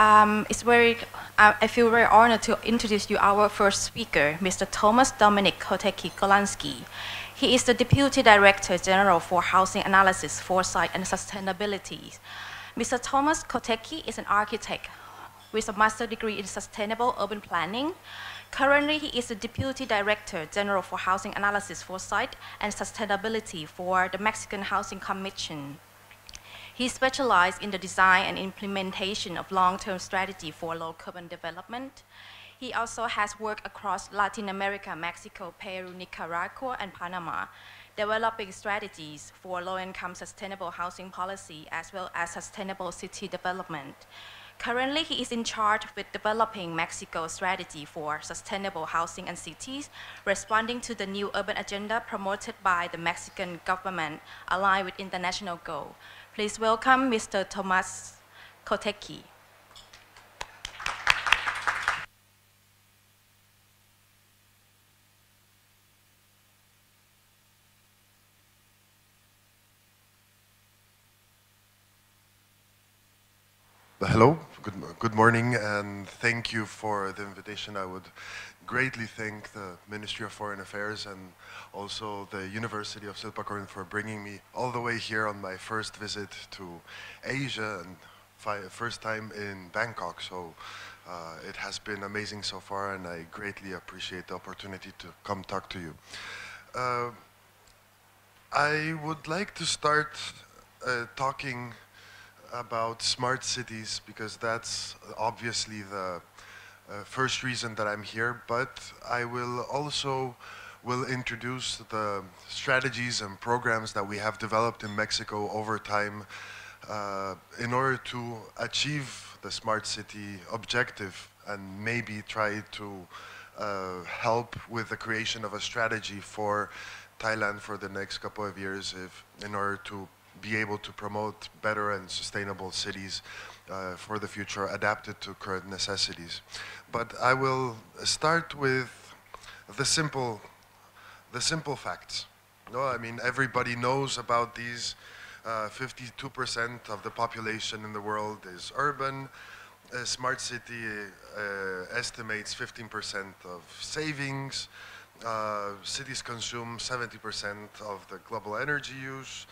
I feel very honored to introduce you our first speaker, Mr. Tomasz Kotecki. He is the Deputy Director General for Housing Analysis, Foresight, and Sustainability. Mr. Tomasz Kotecki is an architect with a master's degree in sustainable urban planning. Currently, he is the Deputy Director General for Housing Analysis, Foresight, and Sustainability for the Mexican Housing Commission. He specialized in the design and implementation of long-term strategy for low-carbon development. He also has worked across Latin America, Mexico, Peru, Nicaragua, and Panama, developing strategies for low-income sustainable housing policy as well as sustainable city development. Currently, he is in charge with developing Mexico's strategy for sustainable housing and cities, responding to the new urban agenda promoted by the Mexican government aligned with international goals. Please welcome Mr. Tomasz Kotecki. Hello, good morning, and thank you for the invitation. I would greatly thank the Ministry of Foreign Affairs and also the University of Silpakorn for bringing me all the way here on my first visit to Asia and first time in Bangkok. So it has been amazing so far, and I greatly appreciate the opportunity to come talk to you. I would like to start talking about smart cities, because that's obviously the first reason that I'm here, but I will also introduce the strategies and programs that we have developed in Mexico over time in order to achieve the smart city objective, and maybe try to help with the creation of a strategy for Thailand for the next couple of years in order to be able to promote better and sustainable cities for the future, adapted to current necessities. But I will start with the simple facts. No, I mean, everybody knows about these. 52% of the population in the world is urban. A smart city estimates 15% of savings. Cities consume 70% of the global energy use.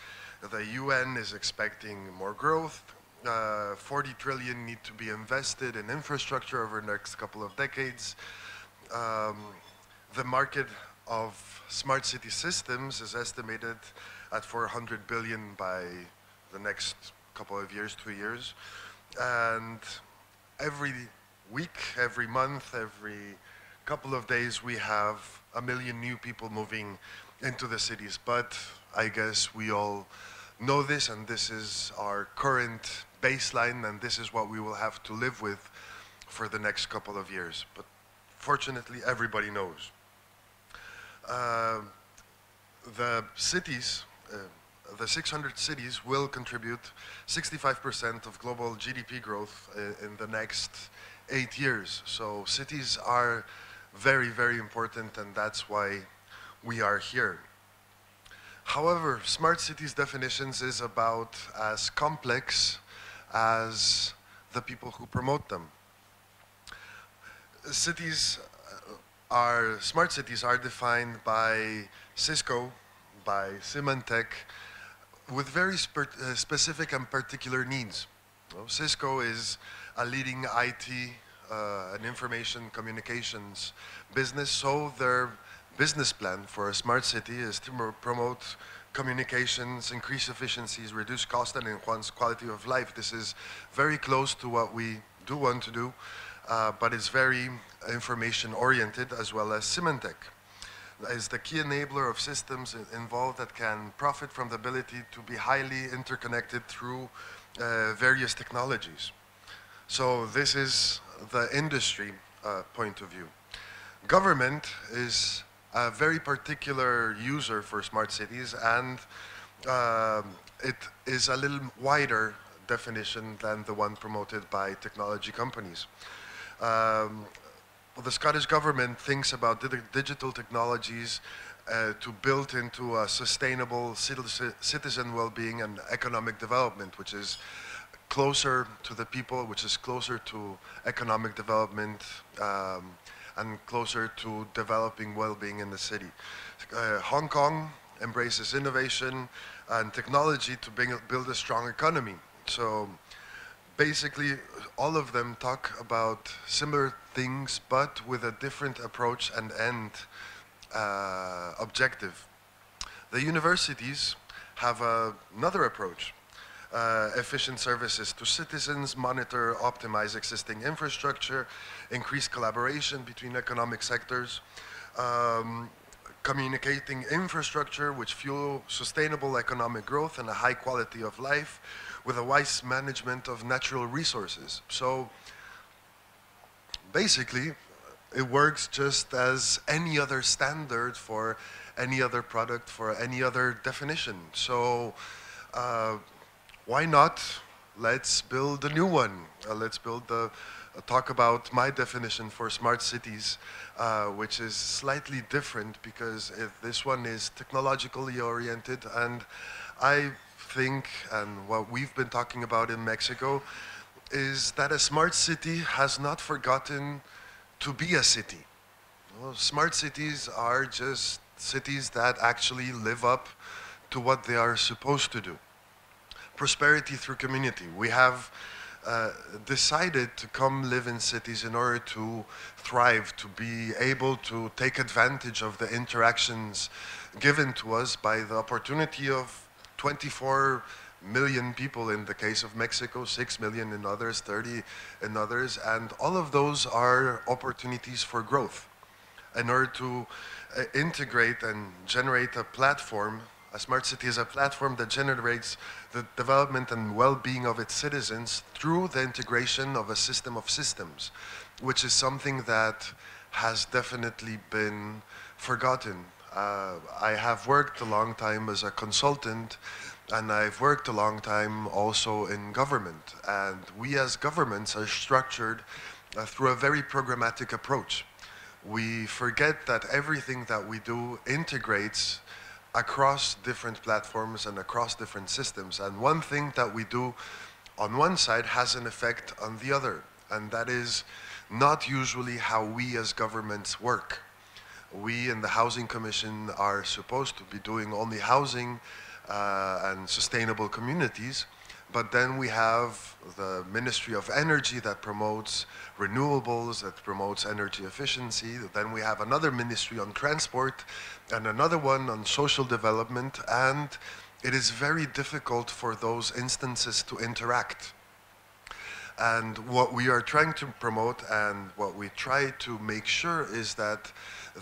The UN is expecting more growth. 40 trillion need to be invested in infrastructure over the next couple of decades. The market of smart city systems is estimated at 400 billion by the next couple of years, 2 years. And every week, every month, every couple of days, we have 1 million new people moving into the cities. But I guess we all know this, and this is our current baseline, and this is what we will have to live with for the next couple of years. But fortunately, everybody knows. The cities, the 600 cities will contribute 65% of global GDP growth in the next 8 years. So cities are very, very important, and that's why we are here. However, smart cities definitions is about as complex as the people who promote them. Smart cities are defined by Cisco, by Symantec, with very specific and particular needs. Cisco is a leading IT and information communications business, so their business plan for a smart city is to promote communications, increase efficiencies, reduce cost, and enhance quality of life. This is very close to what we do want to do, but it's very information-oriented, as well as Symantec is the key enabler of systems involved that can profit from the ability to be highly interconnected through various technologies. So this is the industry point of view. Government is a very particular user for smart cities, and it is a little wider definition than the one promoted by technology companies. The Scottish government thinks about digital technologies to build into a sustainable citizen well-being and economic development, which is closer to the people, which is closer to economic development and closer to developing well-being in the city. Hong Kong embraces innovation and technology to build a strong economy. So basically, all of them talk about similar things, but with a different approach and end objective. The universities have another approach. Efficient services to citizens, monitor, optimize existing infrastructure, increase collaboration between economic sectors, communicating infrastructure which fuel sustainable economic growth and a high quality of life with a wise management of natural resources. So basically, it works just as any other standard for any other product, for any other definition. So why not? Let's build a new one. Let's talk about my definition for smart cities, which is slightly different because this one is technologically oriented, and I think, and what we've been talking about in Mexico, is that a smart city has not forgotten to be a city. Well, smart cities are just cities that actually live up to what they are supposed to do. Prosperity through community. We have decided to come live in cities in order to thrive, to be able to take advantage of the interactions given to us by the opportunity of 24 million people in the case of Mexico, 6 million in others, 30 in others, and all of those are opportunities for growth. In order to integrate and generate a platform, a smart city is a platform that generates the development and well-being of its citizens through the integration of a system of systems, which is something that has definitely been forgotten. I have worked a long time as a consultant, and I've worked a long time also in government. And we as governments are structured through a very programmatic approach. We forget that everything that we do integrates across different platforms and across different systems. And one thing that we do on one side has an effect on the other. And that is not usually how we as governments work. We in the Housing Commission are supposed to be doing only housing and sustainable communities, but then we have the Ministry of Energy that promotes renewables, that promotes energy efficiency. Then we have another ministry on transport and another one on social development, and it is very difficult for those instances to interact. And what we are trying to promote and what we try to make sure is that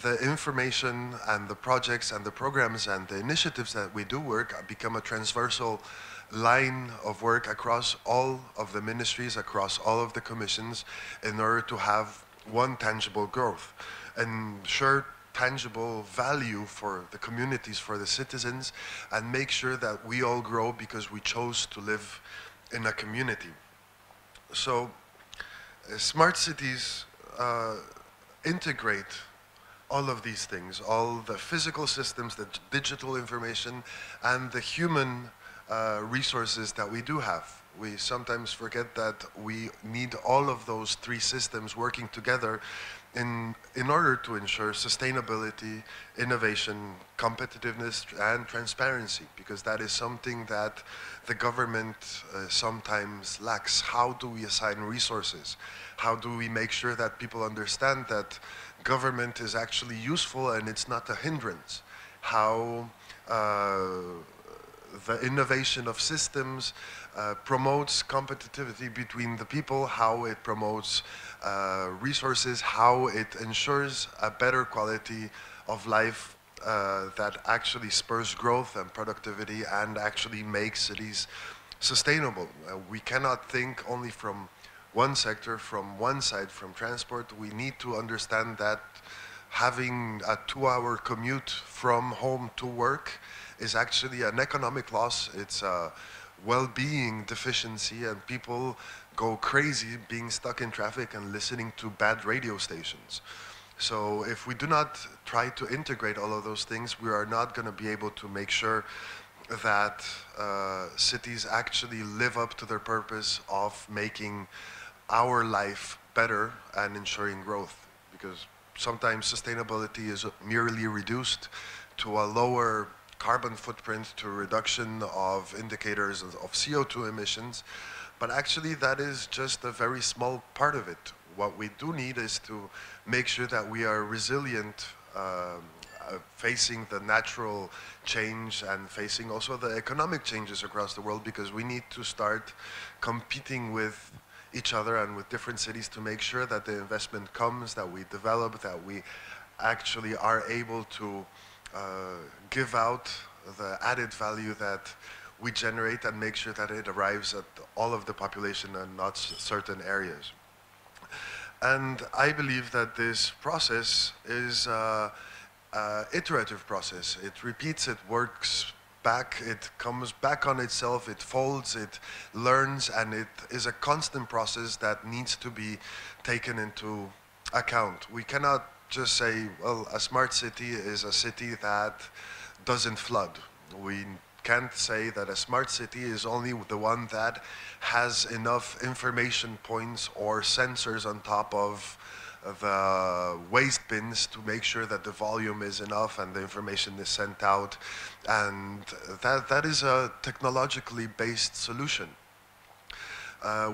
the information and the projects and the programs and the initiatives that we do work become a transversal line of work across all of the ministries, across all of the commissions, in order to have one tangible growth, ensure tangible value for the communities, for the citizens, and make sure that we all grow because we chose to live in a community. So smart cities integrate all of these things, all the physical systems, the digital information, and the human resources that we do have. We sometimes forget that we need all of those three systems working together in order to ensure sustainability, innovation, competitiveness, and transparency, because that is something that the government sometimes lacks. How do we assign resources? How do we make sure that people understand that government is actually useful and it's not a hindrance? How the innovation of systems promotes competitivity between the people, how it promotes resources, how it ensures a better quality of life that actually spurs growth and productivity and actually makes cities sustainable. We cannot think only from one sector, from one side, from transport. We need to understand that having a 2-hour commute from home to work is actually an economic loss. It's a well-being deficiency, and people go crazy being stuck in traffic and listening to bad radio stations. So if we do not try to integrate all of those things, we are not going to be able to make sure that cities actually live up to their purpose of making our life better and ensuring growth. Because sometimes sustainability is merely reduced to a lower carbon footprint, to a reduction of indicators of CO2 emissions, but actually that is just a very small part of it. What we do need is to make sure that we are resilient, facing the natural change and facing also the economic changes across the world, because we need to start competing with each other and with different cities to make sure that the investment comes, that we develop, that we actually are able to give out the added value that we generate and make sure that it arrives at all of the population and not certain areas. And I believe that this process is iterative process. It repeats, it works back, it comes back on itself, it folds, it learns, and it is a constant process that needs to be taken into account. We cannot just say, well, a smart city is a city that doesn't flood. We can't say that a smart city is only the one that has enough information points or sensors on top of the waste bins to make sure that the volume is enough and the information is sent out. And that is a technologically based solution.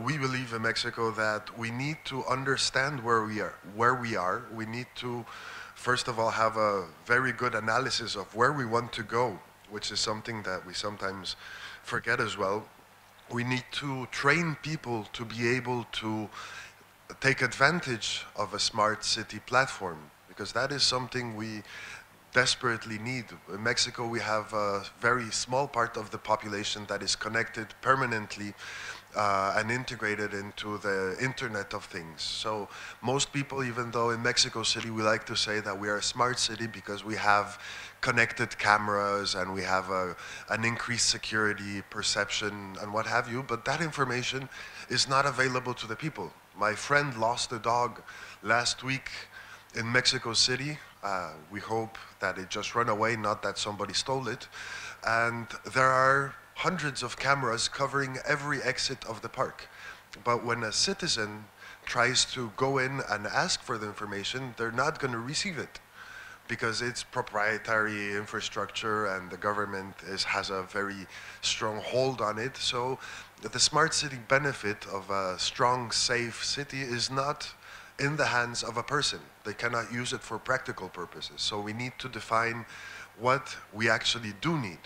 We believe in Mexico that we need to understand where we are. We need to, first of all, have a very good analysis of where we want to go, which is something that we sometimes forget as well. We need to train people to be able to take advantage of a smart city platform, because that is something we desperately need. In Mexico, we have a very small part of the population that is connected permanently and integrated into the Internet of Things. So most people, even though in Mexico City we like to say that we are a smart city because we have connected cameras and we have an increased security perception and what have you, but that information is not available to the people. My friend lost a dog last week in Mexico City. We hope that it just ran away, not that somebody stole it. And there are hundreds of cameras covering every exit of the park. But when a citizen tries to go in and ask for the information, they're not going to receive it, because it's proprietary infrastructure and the government has a very strong hold on it. So the smart city benefit of a strong, safe city is not in the hands of a person. They cannot use it for practical purposes. So we need to define what we actually do need.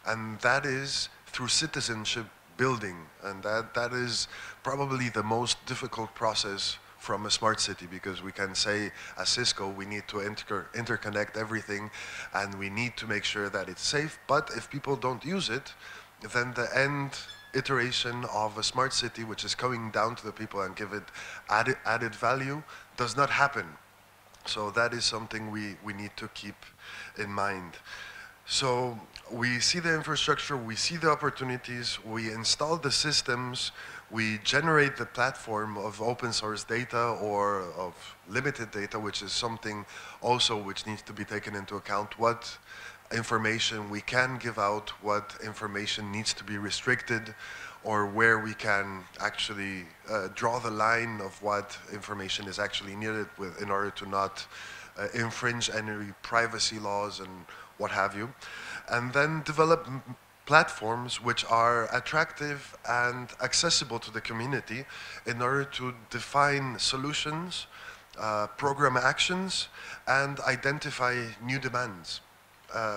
And that is through citizenship building. And that is probably the most difficult process from a smart city, because we can say as Cisco, we need to interconnect everything and we need to make sure that it's safe. But if people don't use it, then the end iteration of a smart city, which is coming down to the people and give it added value, does not happen. So that is something we need to keep in mind. So we see the infrastructure, we see the opportunities, we install the systems, we generate the platform of open source data or of limited data, which is something also which needs to be taken into account. What information we can give out, what information needs to be restricted, or where we can actually draw the line of what information is actually needed in order to not infringe any privacy laws and what have you. And then develop platforms which are attractive and accessible to the community in order to define solutions, program actions, and identify new demands,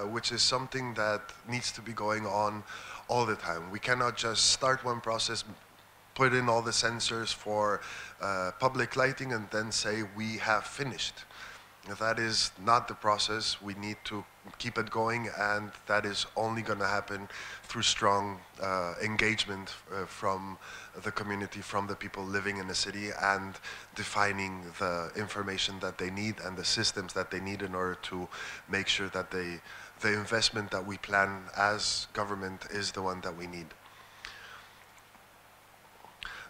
which is something that needs to be going on all the time. We cannot just start one process, put in all the sensors for public lighting, and then say we have finished. That is not the process. We need to keep it going, and that is only going to happen through strong engagement from the community, from the people living in the city, and defining the information that they need and the systems that they need in order to make sure that the investment that we plan as government is the one that we need.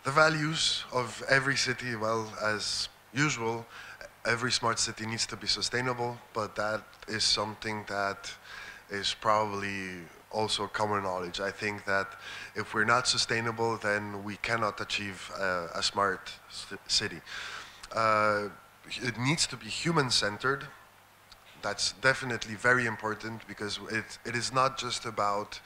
The values of every city, well, as usual, every smart city needs to be sustainable, but that is something that is probably also common knowledge. I think that if we're not sustainable, then we cannot achieve a smart city. It needs to be human-centered. That's definitely very important, because it is not just about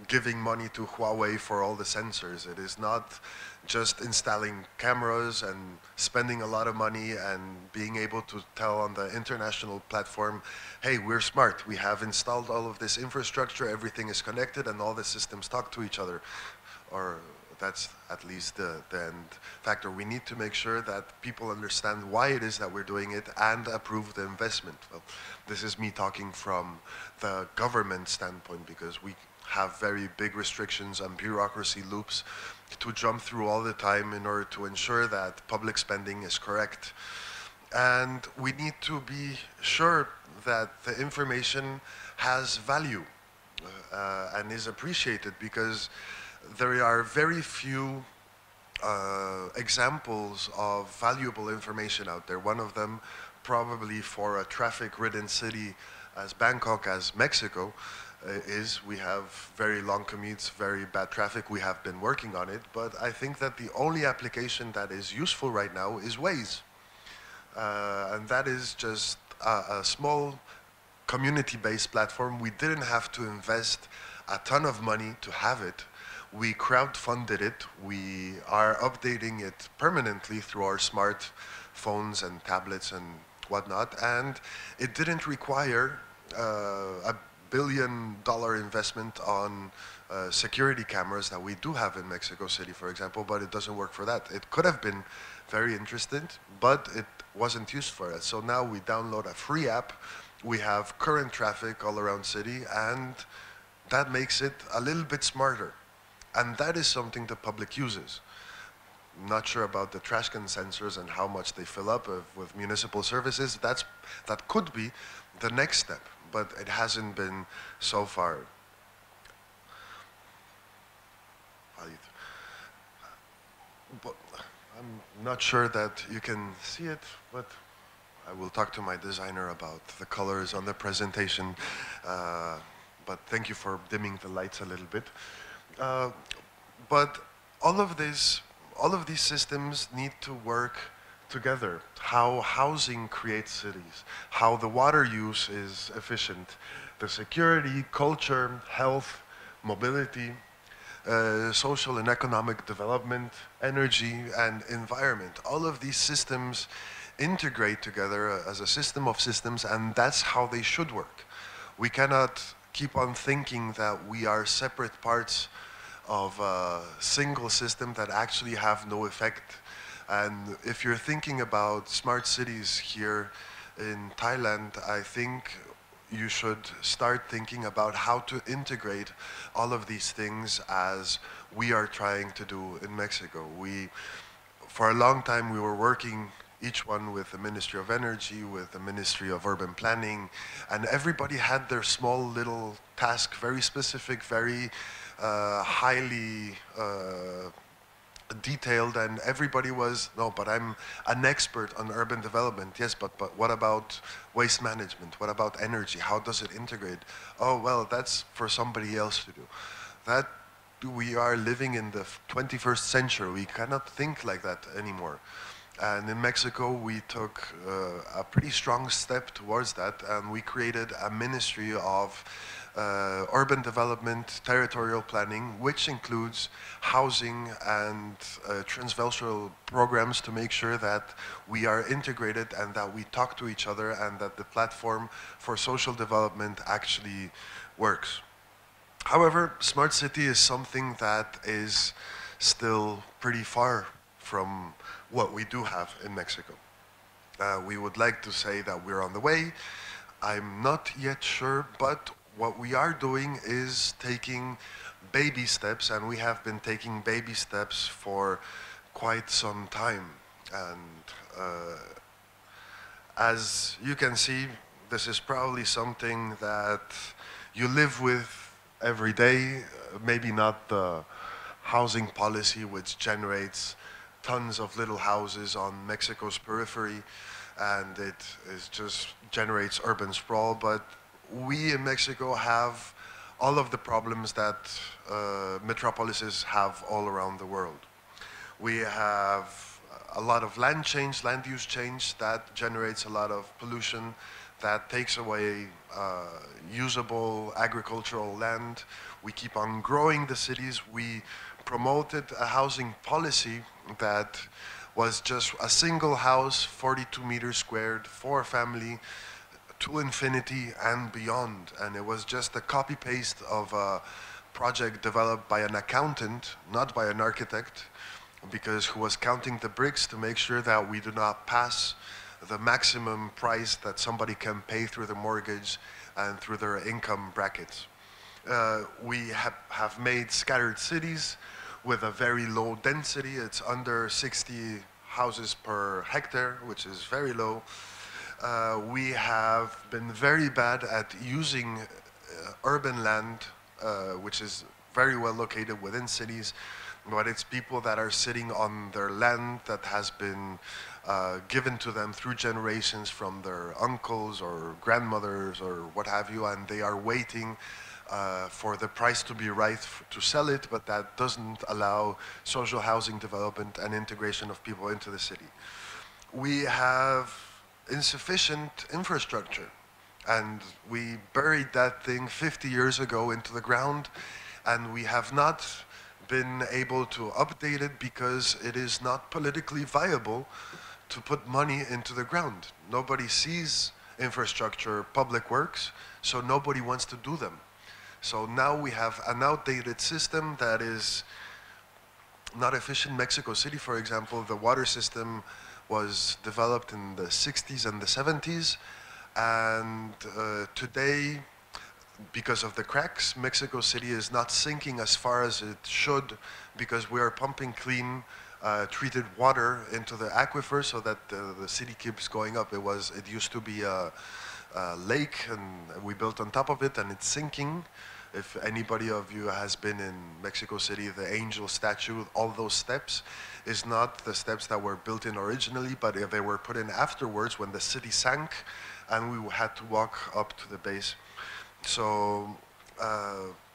giving money to Huawei for all the sensors. It is not just installing cameras and spending a lot of money and being able to tell on the international platform, hey, we're smart. We have installed all of this infrastructure, everything is connected, and all the systems talk to each other. Or that's at least the end factor. We need to make sure that people understand why it is that we're doing it and approve the investment. Well, this is me talking from the government standpoint, because we have very big restrictions and bureaucracy loops to jump through all the time in order to ensure that public spending is correct. And we need to be sure that the information has value and is appreciated, because there are very few examples of valuable information out there. One of them, probably for a traffic-ridden city as Bangkok, as Mexico, is we have very long commutes, very bad traffic. We have been working on it, but I think that the only application that is useful right now is Waze. And that is just a small community-based platform. We didn't have to invest a ton of money to have it. We crowdfunded it. We are updating it permanently through our smartphones and tablets and whatnot. And it didn't require a billion-dollar investment on security cameras that we do have in Mexico City, for example, but it doesn't work for that. It could have been very interesting, but it wasn't used for it. So now we download a free app. We have current traffic all around city, and that makes it a little bit smarter. And that is something the public uses. I'm not sure about the trash can sensors and how much they fill up with municipal services. That could be the next step, but it hasn't been so far. But I'm not sure that you can see it, but I will talk to my designer about the colors on the presentation. But thank you for dimming the lights a little bit. But all of these systems need to work together. How housing creates cities, how the water use is efficient, the security, culture, health, mobility, social and economic development, energy, and environment. All of these systems integrate together as a system of systems, and that's how they should work. We cannot keep on thinking that we are separate parts of a single system that actually have no effect. And if you're thinking about smart cities here in Thailand, I think you should start thinking about how to integrate all of these things as we are trying to do in Mexico. For a long time, we were working each one with the Ministry of Energy, with the Ministry of Urban Planning, and everybody had their small little task, very specific, very highly detailed, and everybody was, no, but I'm an expert on urban development. Yes, but what about waste management? What about energy? How does it integrate? Oh, well, that's for somebody else to do. That we are living in the 21st century. We cannot think like that anymore. And in Mexico, we took a pretty strong step towards that, and we created a ministry of urban development, territorial planning, which includes housing and transversal programs to make sure that we are integrated and that we talk to each other and that the platform for social development actually works. However, smart city is something that is still pretty far from what we do have in Mexico. We would like to say that we're on the way. I'm not yet sure, but what we are doing is taking baby steps, and we have been taking baby steps for quite some time. And as you can see, this is probably something that you live with every day, maybe not the housing policy which generates tons of little houses on Mexico's periphery, and it just generates urban sprawl, but we in Mexico have all of the problems that metropolises have all around the world. We have a lot of land change, land use change that generates a lot of pollution, that takes away usable agricultural land. We keep on growing the cities. We promoted a housing policy that was just a single house, 42 meters squared, for a family, to infinity and beyond. And it was just a copy-paste of a project developed by an accountant, not by an architect, because who was counting the bricks to make sure that we do not pass the maximum price that somebody can pay through the mortgage and through their income brackets. We have made scattered cities with a very low density. It's under 60 houses per hectare, which is very low. We have been very bad at using urban land, which is very well located within cities, but it's people that are sitting on their land that has been given to them through generations from their uncles or grandmothers or what have you, and they are waiting for the price to be right to sell it, but that doesn't allow social housing development and integration of people into the city. We have insufficient infrastructure, and we buried that thing 50 years ago into the ground, and we have not been able to update it because it is not politically viable to put money into the ground. Nobody sees infrastructure, public works, so nobody wants to do them. So now we have an outdated system that is not efficient. Mexico City, for example, the water system was developed in the 60s and the 70s, and today, because of the cracks, Mexico City is not sinking as far as it should, because we are pumping clean treated water into the aquifer so that the city keeps going up. It used to be a lake, and we built on top of it, and it's sinking. If anybody of you has been in Mexico City, the angel statue, all those steps is not the steps that were built in originally, but they were put in afterwards when the city sank and we had to walk up to the base. So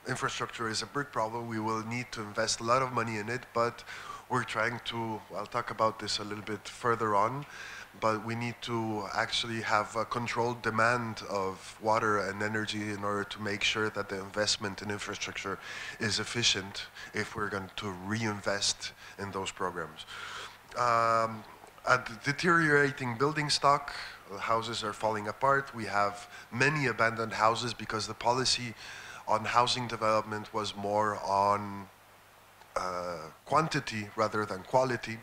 infrastructure is a big problem. We will need to invest a lot of money in it, but we're trying to, I'll talk about this a little bit further on, but we need to actually have a controlled demand of water and energy in order to make sure that the investment in infrastructure is efficient if we're going to reinvest in those programs. A deteriorating building stock, the houses are falling apart. We have many abandoned houses because the policy on housing development was more on quantity rather than quality.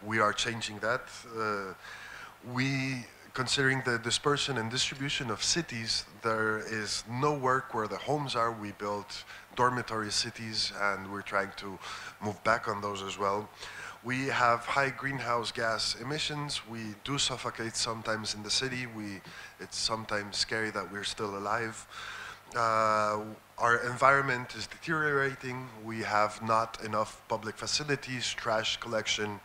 We are changing that. Considering the dispersion and distribution of cities, there is no work where the homes are. We built dormitory cities, and we're trying to move back on those as well. We have high greenhouse gas emissions. We do suffocate sometimes in the city. It's sometimes scary that we're still alive. Our environment is deteriorating. We have not enough public facilities, trash collection,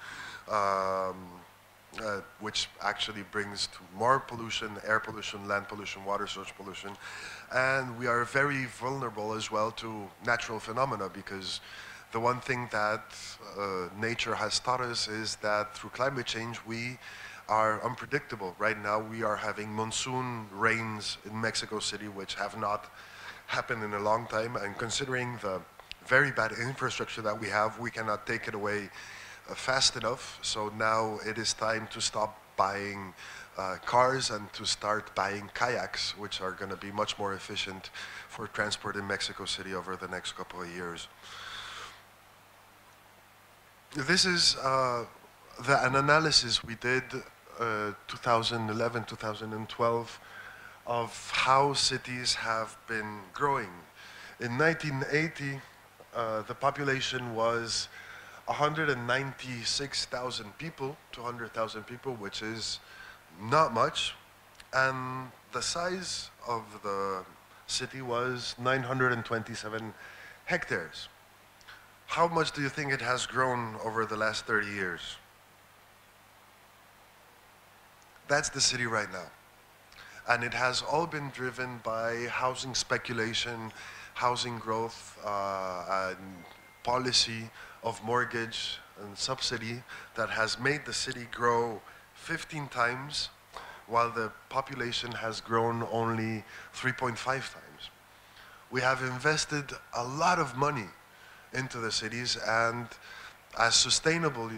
which actually brings to more pollution, air pollution, land pollution, water source pollution. And we are very vulnerable as well to natural phenomena, because the one thing that nature has taught us is that through climate change, we are unpredictable. Right now, we are having monsoon rains in Mexico City, which have not happened in a long time. And considering the very bad infrastructure that we have, we cannot take it away fast enough. So now it is time to stop buying cars and to start buying kayaks, which are going to be much more efficient for transport in Mexico City over the next couple of years. This is an analysis we did 2011, 2012 of how cities have been growing. In 1980, the population was 196,000 people, 200,000 people, which is not much. And the size of the city was 927 hectares. How much do you think it has grown over the last 30 years? That's the city right now. And it has all been driven by housing speculation, housing growth, and policy of mortgage and subsidy that has made the city grow 15 times while the population has grown only 3.5 times. We have invested a lot of money into the cities, and as sustainable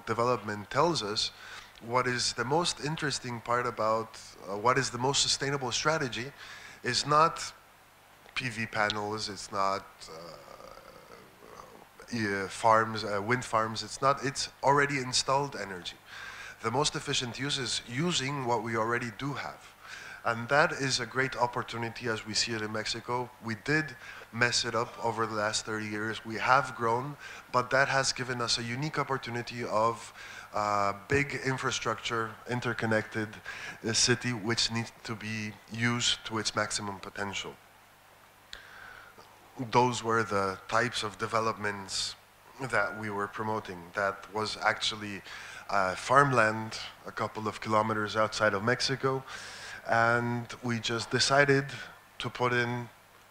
development tells us, what is the most interesting part about what is the most sustainable strategy is not PV panels, it's not farms, wind farms, it's already installed energy. The most efficient use is using what we already do have. And that is a great opportunity as we see it in Mexico. We did mess it up over the last 30 years. We have grown, but that has given us a unique opportunity of big infrastructure, interconnected city, which needs to be used to its maximum potential. Those were the types of developments that we were promoting. That was actually farmland a couple of kilometers outside of Mexico, and we just decided to put in a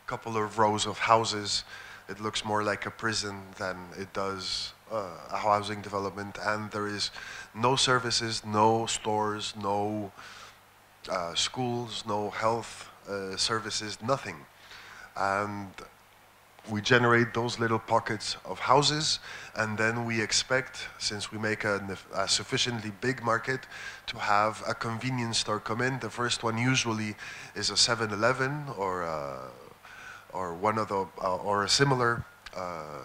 couple of rows of houses. It looks more like a prison than it does a housing development, and there is no services, no stores, no schools, no health services, nothing. And we generate those little pockets of houses, and then we expect, since we make a sufficiently big market, to have a convenience store come in. The first one usually is a 7-Eleven or one of the or a similar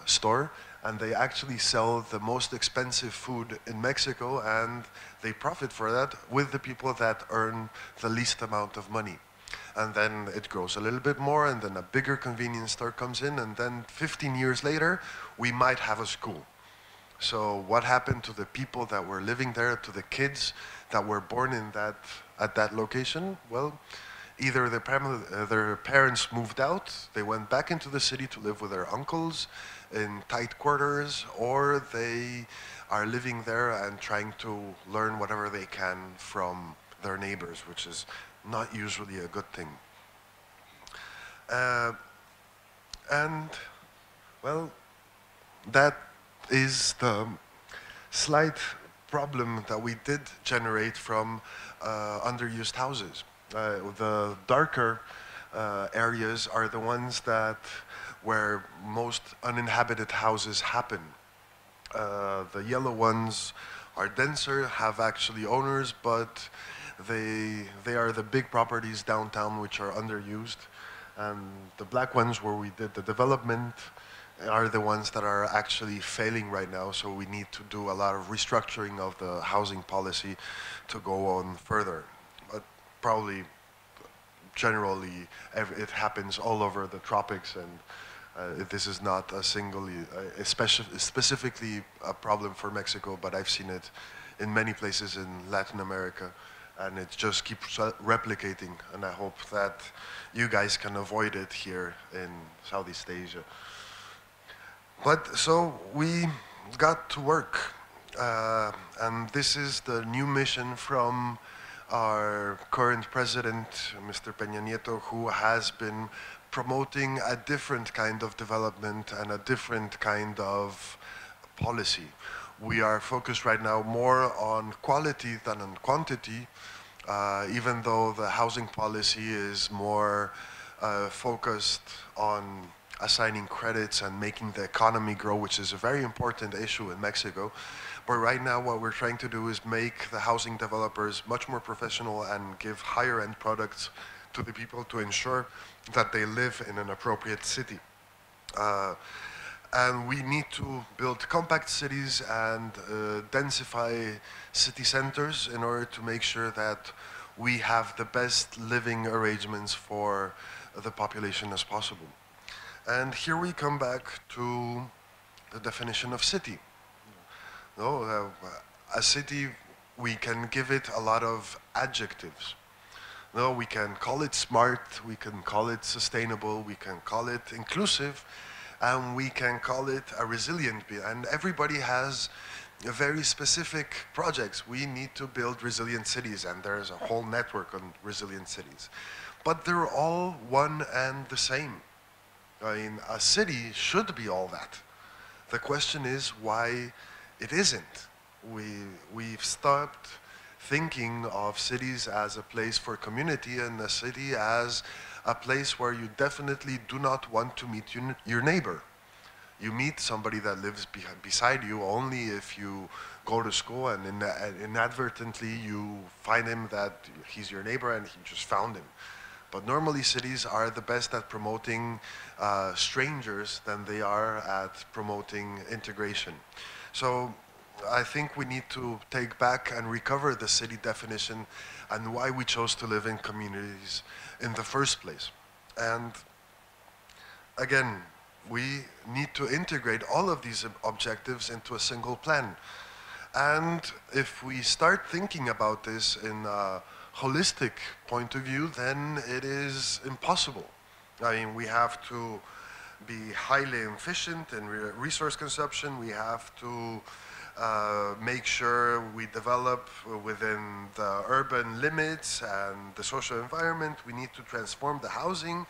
store, and they actually sell the most expensive food in Mexico, and they profit for that with the people that earn the least amount of money. And then it grows a little bit more, and then a bigger convenience store comes in, and then 15 years later, we might have a school. So what happened to the people that were living there, to the kids that were born in at that location? Well, either their parents moved out, they went back into the city to live with their uncles in tight quarters, or they are living there and trying to learn whatever they can from their neighbors, which is not usually a good thing. And, well, that is the slight problem that we did generate from underused houses. The darker areas are the ones where most uninhabited houses happen. The yellow ones are denser, have actually owners, but they are the big properties downtown which are underused. And the black ones where we did the development are the ones that are actually failing right now, so we need to do a lot of restructuring of the housing policy to go on further. But probably, generally, it happens all over the tropics, and this is not a specifically a problem for Mexico, but I've seen it in many places in Latin America, and it just keeps replicating, and I hope that you guys can avoid it here in Southeast Asia. But so we got to work, and this is the new mission from our current president, Mr. Peña Nieto, who has been promoting a different kind of development and a different kind of policy. We are focused right now more on quality than on quantity, even though the housing policy is more focused on assigning credits and making the economy grow, which is a very important issue in Mexico. But right now what we're trying to do is make the housing developers much more professional and give higher end products to the people to ensure that they live in an appropriate city. And we need to build compact cities and densify city centers in order to make sure that we have the best living arrangements for the population as possible. And here we come back to the definition of city. No, a city, we can give it a lot of adjectives. No, we can call it smart, we can call it sustainable, we can call it inclusive, and we can call it a resilient. And everybody has very specific projects. We need to build resilient cities, and there's a whole network on resilient cities. But they're all one and the same. I mean, a city should be all that. The question is why it isn't. We've stopped thinking of cities as a place for community and a city as a place where you definitely do not want to meet your neighbor. You meet somebody that lives beside you only if you go to school and inadvertently you find him that he's your neighbor and he just found him. But normally cities are the best at promoting strangers than they are at promoting integration. So I think we need to take back and recover the city definition and why we chose to live in communities in the first place. And again, we need to integrate all of these objectives into a single plan. And if we start thinking about this in a holistic point of view, then it is impossible. I mean, we have to be highly efficient in resource consumption. We have to make sure we develop within the urban limits and the social environment. We need to transform the housing.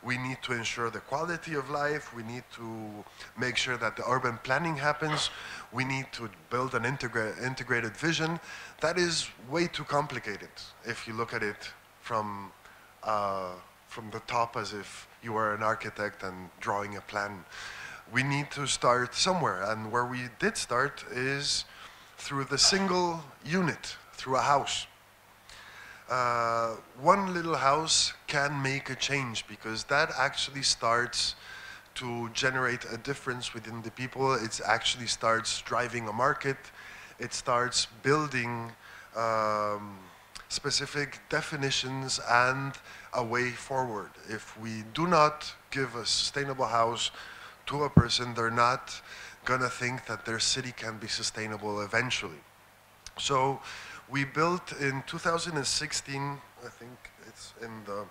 We need to ensure the quality of life. We need to make sure that the urban planning happens. We need to build an integrated vision. That is way too complicated if you look at it from the top as if you were an architect and drawing a plan. We need to start somewhere, and where we did start is through the single unit, through a house. One little house can make a change because that actually starts to generate a difference within the people. It actually starts driving a market. It starts building specific definitions and a way forward. If we do not give a sustainable house to a person, they're not gonna think that their city can be sustainable eventually. So we built in 2016, I think it's in the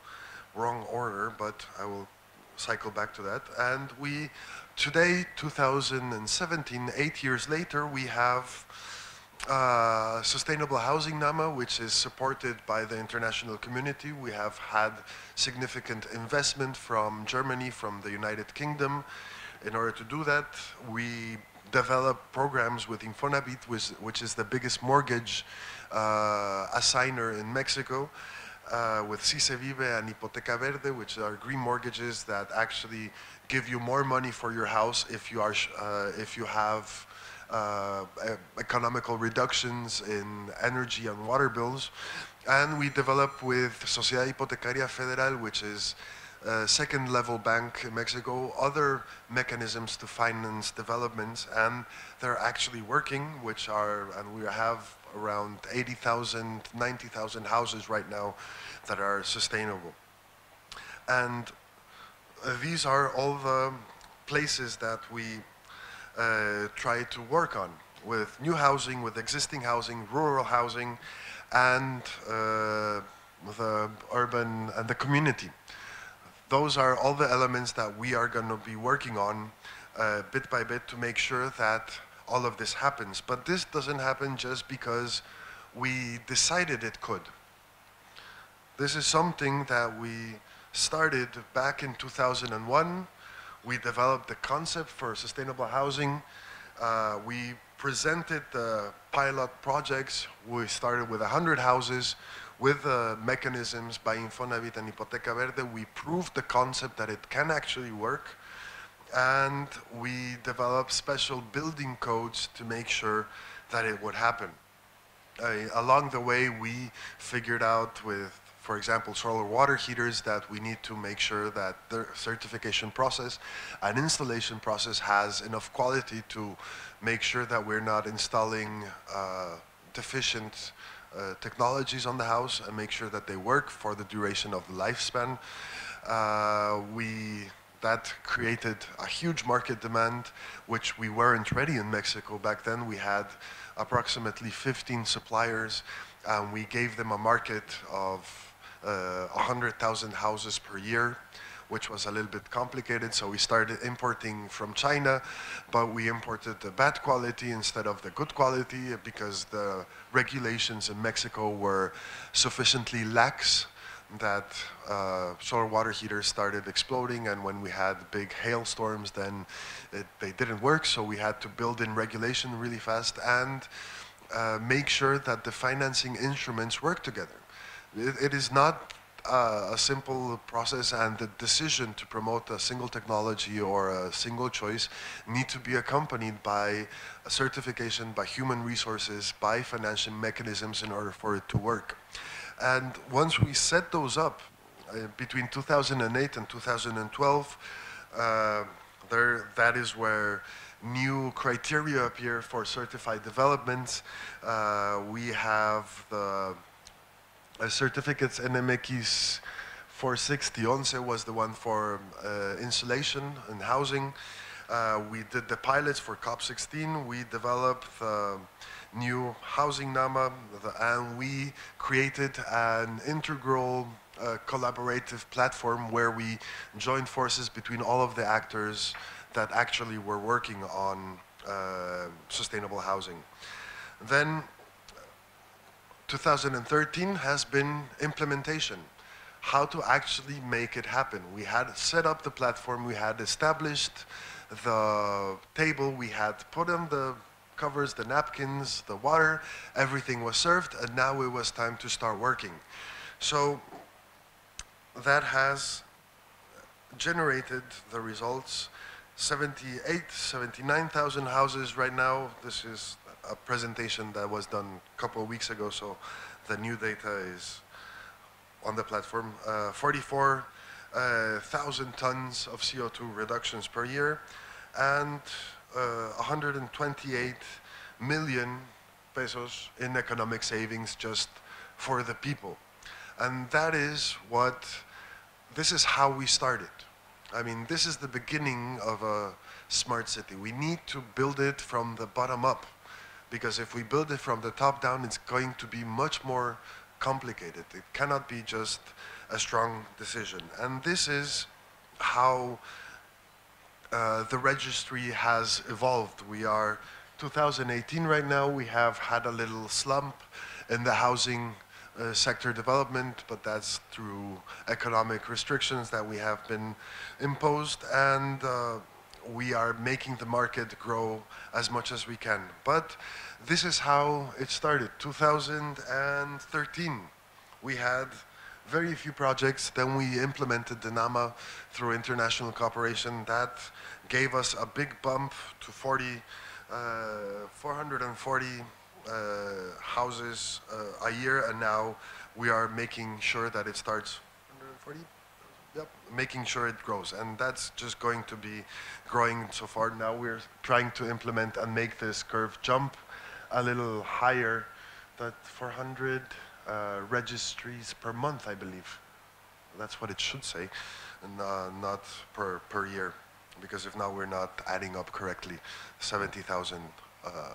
wrong order, but I will cycle back to that. And we, today, 2017, 8 years later, we have Sustainable Housing NAMA, which is supported by the international community. We have had significant investment from Germany, from the United Kingdom. In order to do that, we develop programs with Infonavit, which is the biggest mortgage assigner in Mexico, with CICEVIVE and Hipoteca Verde, which are green mortgages that actually give you more money for your house if you have economical reductions in energy and water bills. And we develop with Sociedad Hipotecaria Federal, which is second level bank in Mexico, other mechanisms to finance developments, and they're actually working, and we have around 80,000, 90,000 houses right now that are sustainable. And these are all the places that we try to work on, with new housing, with existing housing, rural housing, and the urban and the community. Those are all the elements that we are going to be working on bit by bit to make sure that all of this happens. But this doesn't happen just because we decided it could. This is something that we started back in 2001. We developed the concept for sustainable housing. We presented the pilot projects. We started with 100 houses. With the mechanisms by Infonavit and Hipoteca Verde, we proved the concept that it can actually work, and we developed special building codes to make sure that it would happen. Along the way, we figured out with, for example, solar water heaters, that we need to make sure that the certification process and installation process has enough quality to make sure that we're not installing deficient technologies on the house, and make sure that they work for the duration of the lifespan. That created a huge market demand, which we weren't ready in Mexico back then. We had approximately 15 suppliers, and we gave them a market of 100,000 houses per year. which was a little bit complicated. So we started importing from China, but we imported the bad quality instead of the good quality because the regulations in Mexico were sufficiently lax that solar water heaters started exploding, and when we had big hailstorms, then they didn't work, so we had to build in regulation really fast and make sure that the financing instruments work together. It is not a simple process, and the decision to promote a single technology or a single choice need to be accompanied by a certification, by human resources, by financial mechanisms in order for it to work. And once we set those up, between 2008 and 2012, that is where new criteria appear for certified developments. We have the certificates NMX 460. Once was the one for insulation and housing. We did the pilots for COP16. We developed the new housing NAMA, and we created an integral collaborative platform where we joined forces between all of the actors that actually were working on sustainable housing. Then 2013 has been implementation. How to actually make it happen. We had set up the platform, we had established the table, we had put on the covers, the napkins, the water, everything was served, and now it was time to start working. So that has generated the results. 79,000 houses right now. This is a presentation that was done a couple of weeks ago, so the new data is on the platform. 44,000 tons of CO2 reductions per year, and 128 million pesos in economic savings just for the people. And this is how we started. I mean, this is the beginning of a smart city. We need to build it from the bottom up, because if we build it from the top down, it's going to be much more complicated. It cannot be just a strong decision. And this is how the registry has evolved. We are 2018 right now. We have had a little slump in the housing sector development, but that's through economic restrictions that we have been imposed, and we are making the market grow as much as we can. But this is how it started. 2013, we had very few projects. Then we implemented the NAMA through international cooperation. That gave us a big bump to 440 houses a year, and now we are making sure that it starts 140. Yep, making sure it grows, and that's just going to be growing so far. Now we're trying to implement and make this curve jump a little higher. That 400 registries per month, I believe. That's what it should say, and not per year, because if not, we're not adding up correctly 70,000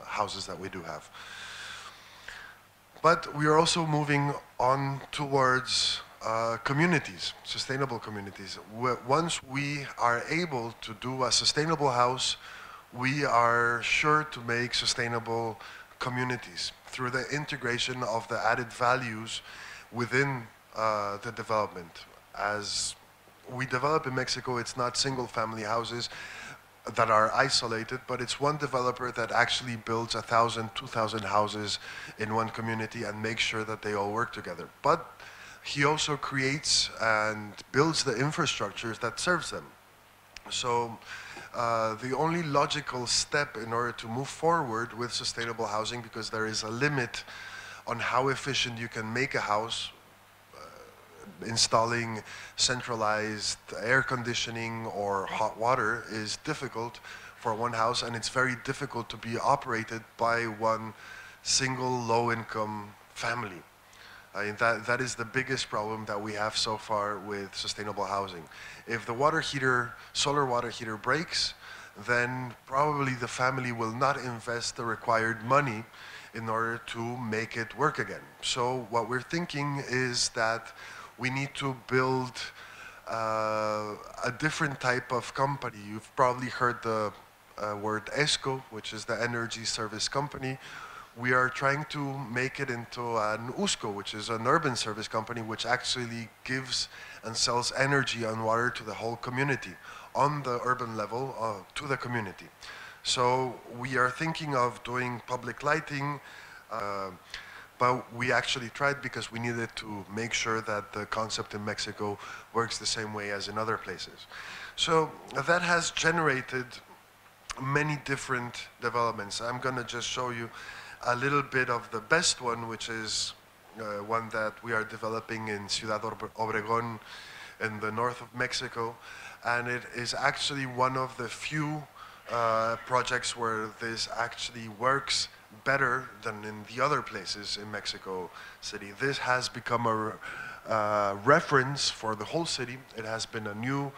houses that we do have. But we are also moving on towards communities, sustainable communities. Once we are able to do a sustainable house, we are sure to make sustainable communities through the integration of the added values within the development. As we develop in Mexico, it's not single-family houses that are isolated, but it's one developer that actually builds 1,000, 2,000 houses in one community and makes sure that they all work together. But he also creates and builds the infrastructures that serves them. So the only logical step in order to move forward with sustainable housing, because there is a limit on how efficient you can make a house, installing centralized air conditioning or hot water is difficult for one house, and it's very difficult to be operated by one single low-income family. That is the biggest problem that we have so far with sustainable housing. If the water heater, solar water heater breaks, then probably the family will not invest the required money in order to make it work again. So what we're thinking is that we need to build a different type of company. You've probably heard the word ESCO, which is the Energy Service Company. We are trying to make it into an USCO, which is an urban service company, which actually gives and sells energy and water to the whole community on the urban level to the community. So we are thinking of doing public lighting, but we actually tried because we needed to make sure that the concept in Mexico works the same way as in other places. So that has generated many different developments. I'm going to just show you a little bit of the best one, which is one that we are developing in Ciudad Obregón in the north of Mexico. And it is actually one of the few projects where this actually works better than in the other places in Mexico City. This has become a reference for the whole city. It has been a new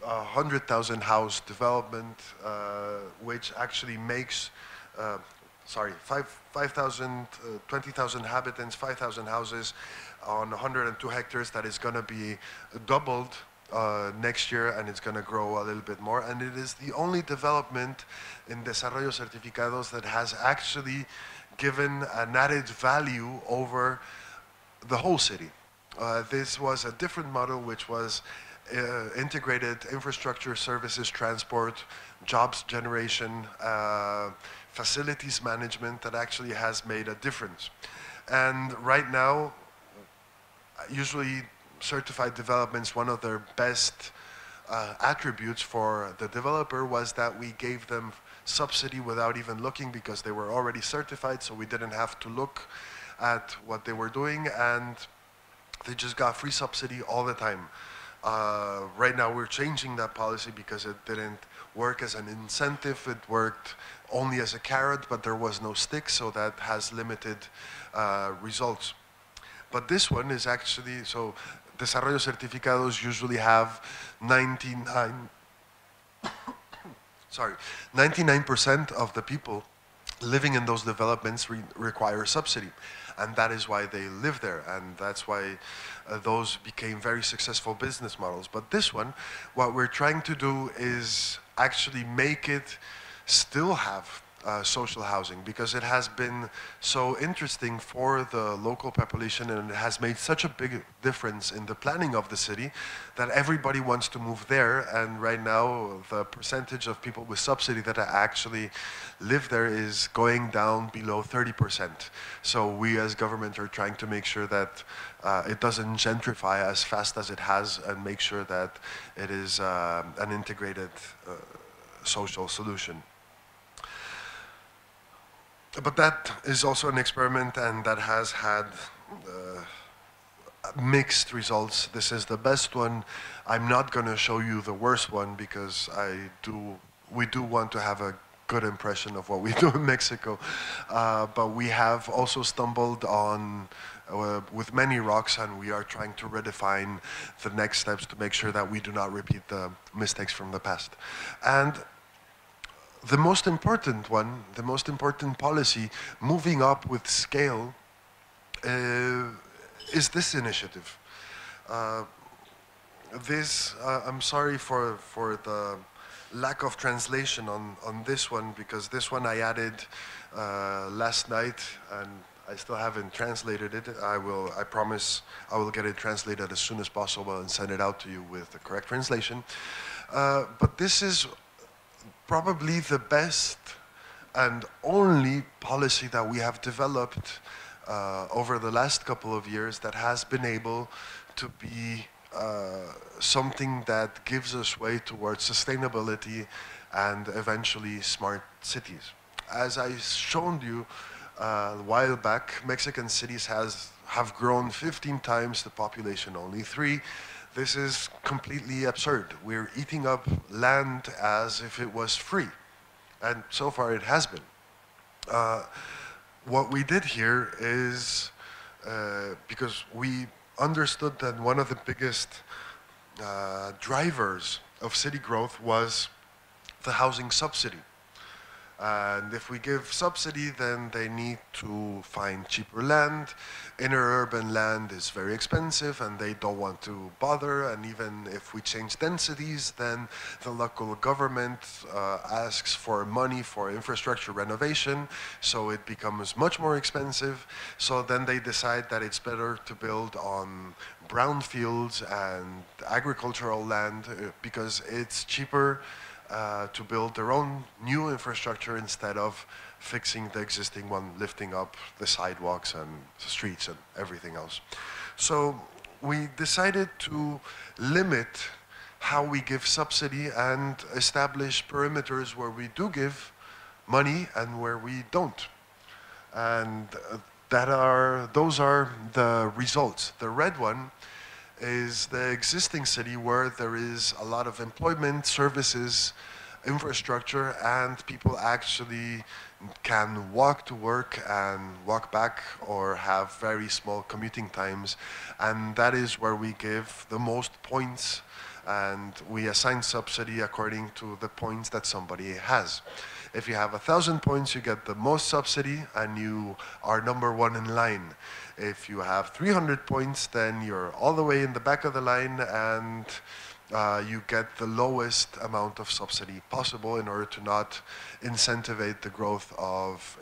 100,000 house development, which actually makes, 5,000, 20,000 inhabitants, 5,000 houses on 102 hectares. That is going to be doubled next year, and it's going to grow a little bit more. And it is the only development in Desarrollo Certificados that has actually given an added value over the whole city. This was a different model, which was integrated infrastructure, services, transport, jobs generation, facilities management that actually has made a difference. And right now, usually certified developments, one of their best attributes for the developer was that we gave them subsidy without even looking, because they were already certified, so we didn't have to look at what they were doing, and they just got free subsidy all the time. Right now we're changing that policy because it didn't work as an incentive, it worked only as a carrot, but there was no stick, so that has limited results. But this one is actually, so Desarrollo Certificados usually have 99% of the people living in those developments require subsidy. And that is why they live there, and that's why those became very successful business models. But this one, what we're trying to do is actually make it still have social housing, because it has been so interesting for the local population, and it has made such a big difference in the planning of the city that everybody wants to move there. And right now the percentage of people with subsidy that actually live there is going down below 30%. So we as government are trying to make sure that it doesn't gentrify as fast as it has, and make sure that it is an integrated social solution. But that is also an experiment, and that has had mixed results. This is the best one. I'm not going to show you the worst one, because we do want to have a good impression of what we do in Mexico. But we have also stumbled on with many rocks, and we are trying to redefine the next steps to make sure that we do not repeat the mistakes from the past. And the most important one, the most important policy, moving up with scale, is this initiative. I'm sorry for the lack of translation on this one, because this one I added last night, and I still haven't translated it. I promise I will get it translated as soon as possible and send it out to you with the correct translation. But this is probably the best and only policy that we have developed over the last couple of years that has been able to be something that gives us way towards sustainability and eventually smart cities. As I showed you a while back, Mexican cities have grown 15 times the population, only 3. This is completely absurd. We're eating up land as if it was free, and so far it has been. What we did here is, because we understood that one of the biggest drivers of city growth was the housing subsidy. And if we give subsidy, then they need to find cheaper land. Inner urban land is very expensive and they don't want to bother. And even if we change densities, then the local government asks for money for infrastructure renovation. So it becomes much more expensive. So then they decide that it's better to build on brownfields and agricultural land because it's cheaper to build their own new infrastructure instead of fixing the existing one, lifting up the sidewalks and the streets and everything else. So we decided to limit how we give subsidy and establish perimeters where we do give money and where we don't. And those are the results. The red one is the existing city where there is a lot of employment, services, infrastructure, and people actually can walk to work and walk back or have very small commuting times. And that is where we give the most points and we assign subsidy according to the points that somebody has. If you have 1,000 points, you get the most subsidy and you are number one in line. If you have 300 points, then you're all the way in the back of the line and you get the lowest amount of subsidy possible in order to not incentivize the growth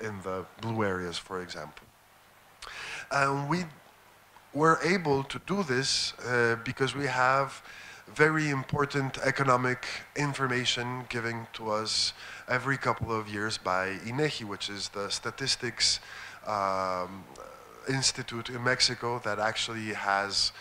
in the blue areas, for example. And we were able to do this because we have very important economic information given to us every couple of years by INEGI, which is the statistics institute in Mexico that actually has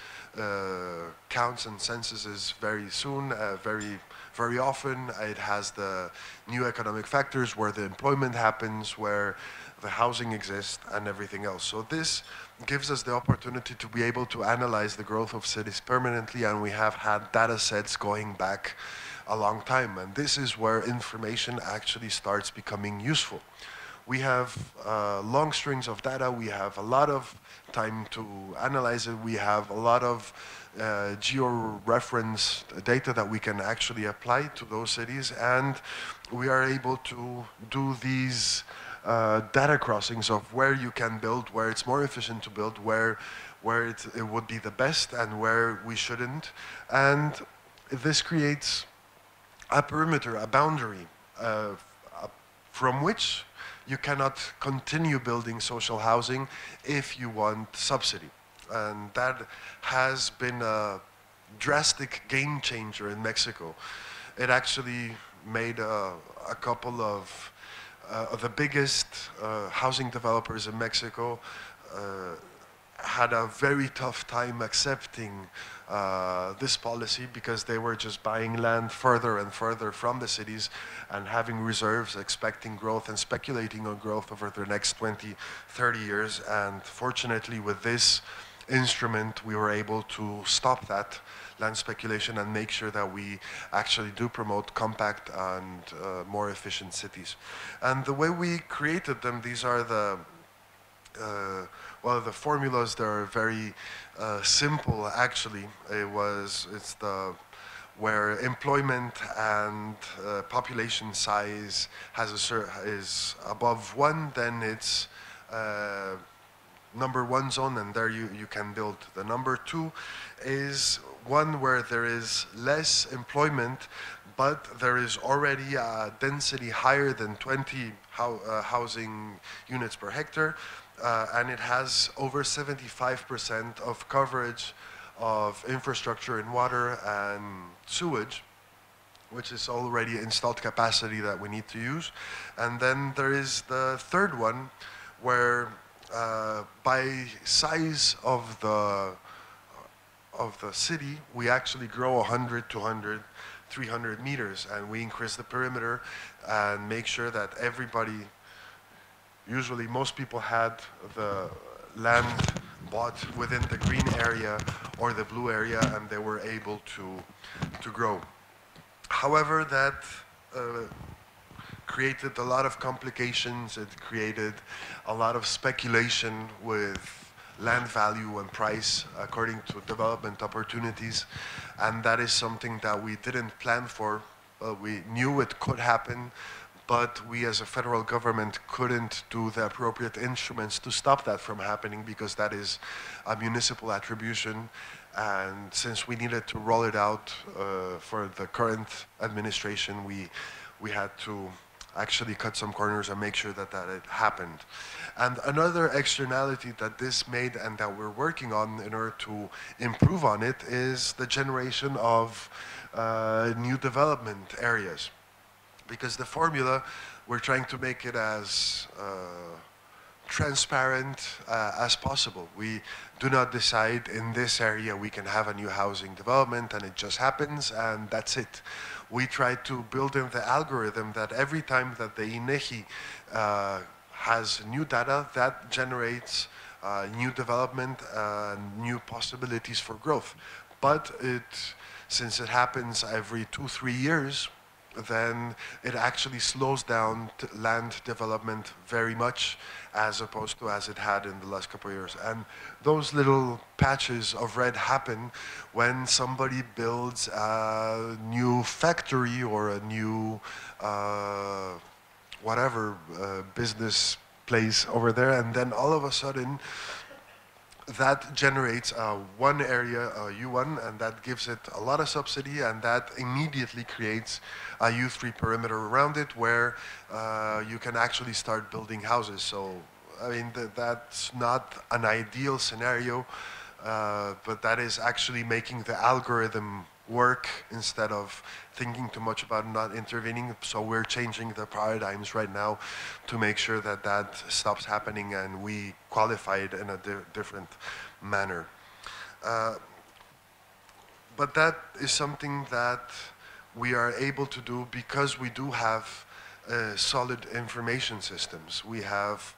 counts and censuses very soon, very often. It has the new economic factors where the employment happens, where the housing exists, and everything else. So this gives us the opportunity to be able to analyze the growth of cities permanently, and we have had data sets going back a long time. And this is where information actually starts becoming useful. We have long strings of data. We have a lot of time to analyze it. We have a lot of geo-reference data that we can actually apply to those cities. And we are able to do these data crossings of where you can build, where it's more efficient to build, where it would be the best and where we shouldn't. And this creates a perimeter, a boundary from which you cannot continue building social housing if you want subsidy. And that has been a drastic game changer in Mexico. It actually made a couple of the biggest housing developers in Mexico had a very tough time accepting this policy because they were just buying land further and further from the cities and having reserves, expecting growth and speculating on growth over the next 20, 30 years. And fortunately, with this instrument, we were able to stop that land speculation and make sure that we actually do promote compact and more efficient cities. And the way we created them, these are the well, the formulas, they're very simple, actually. It's where employment and population size is above 1, then it's number 1 zone, and there you can build. The number 2 is one where there is less employment, but there is already a density higher than 20 housing units per hectare. And it has over 75% of coverage of infrastructure in water and sewage, which is already installed capacity that we need to use. And then there is the third one, where by size of the city, we actually grow 100, 200, 300 meters, and we increase the perimeter and make sure that everybody, usually most people had the land bought within the green area or the blue area, and they were able to grow. However, that created a lot of complications. It created a lot of speculation with land value and price according to development opportunities, and that is something that we didn't plan for. We knew it could happen, but we as a federal government couldn't do the appropriate instruments to stop that from happening because that is a municipal attribution. And since we needed to roll it out for the current administration, we had to actually cut some corners and make sure that it happened. And another externality that this made and that we're working on in order to improve on it is the generation of new development areas. Because the formula, we're trying to make it as transparent as possible. We do not decide in this area we can have a new housing development and it just happens and that's it. We try to build in the algorithm that every time that the INEGI has new data, that generates new development and new possibilities for growth. But since it happens every 2-3 years, then it actually slows down land development very much as opposed to as it had in the last couple of years. And those little patches of red happen when somebody builds a new factory or a new whatever business place over there, and then all of a sudden that generates one area, U1, and that gives it a lot of subsidy, and that immediately creates a U3 perimeter around it where you can actually start building houses. So, I mean, that's not an ideal scenario, but that is actually making the algorithm work instead of thinking too much about not intervening. So we're changing the paradigms right now to make sure that that stops happening and we qualify it in a different manner. But that is something that we are able to do because we do have solid information systems. We have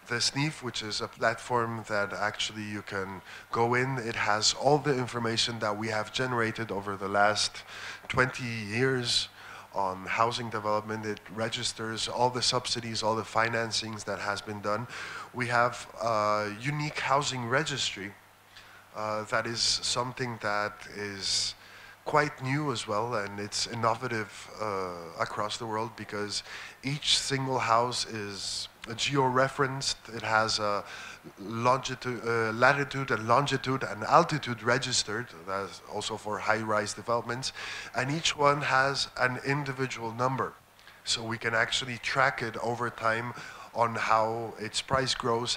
the SNIF, which is a platform that actually you can go in. It has all the information that we have generated over the last 20 years on housing development. It registers all the subsidies, all the financings that has been done. We have a unique housing registry that is something that is quite new as well, and it's innovative across the world because each single house is geo-referenced. It has a latitude and longitude and altitude registered. That's also for high-rise developments, and each one has an individual number, so we can actually track it over time on how its price grows,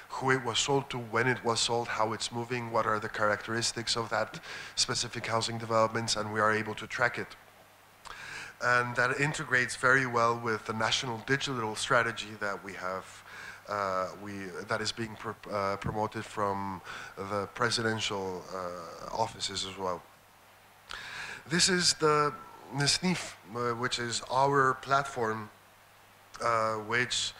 who it was sold to, when it was sold, how it's moving, what are the characteristics of that specific housing developments, and we are able to track it. And that integrates very well with the national digital strategy that we have, that is being promoted from the presidential offices as well. This is the SNIF, which is our platform which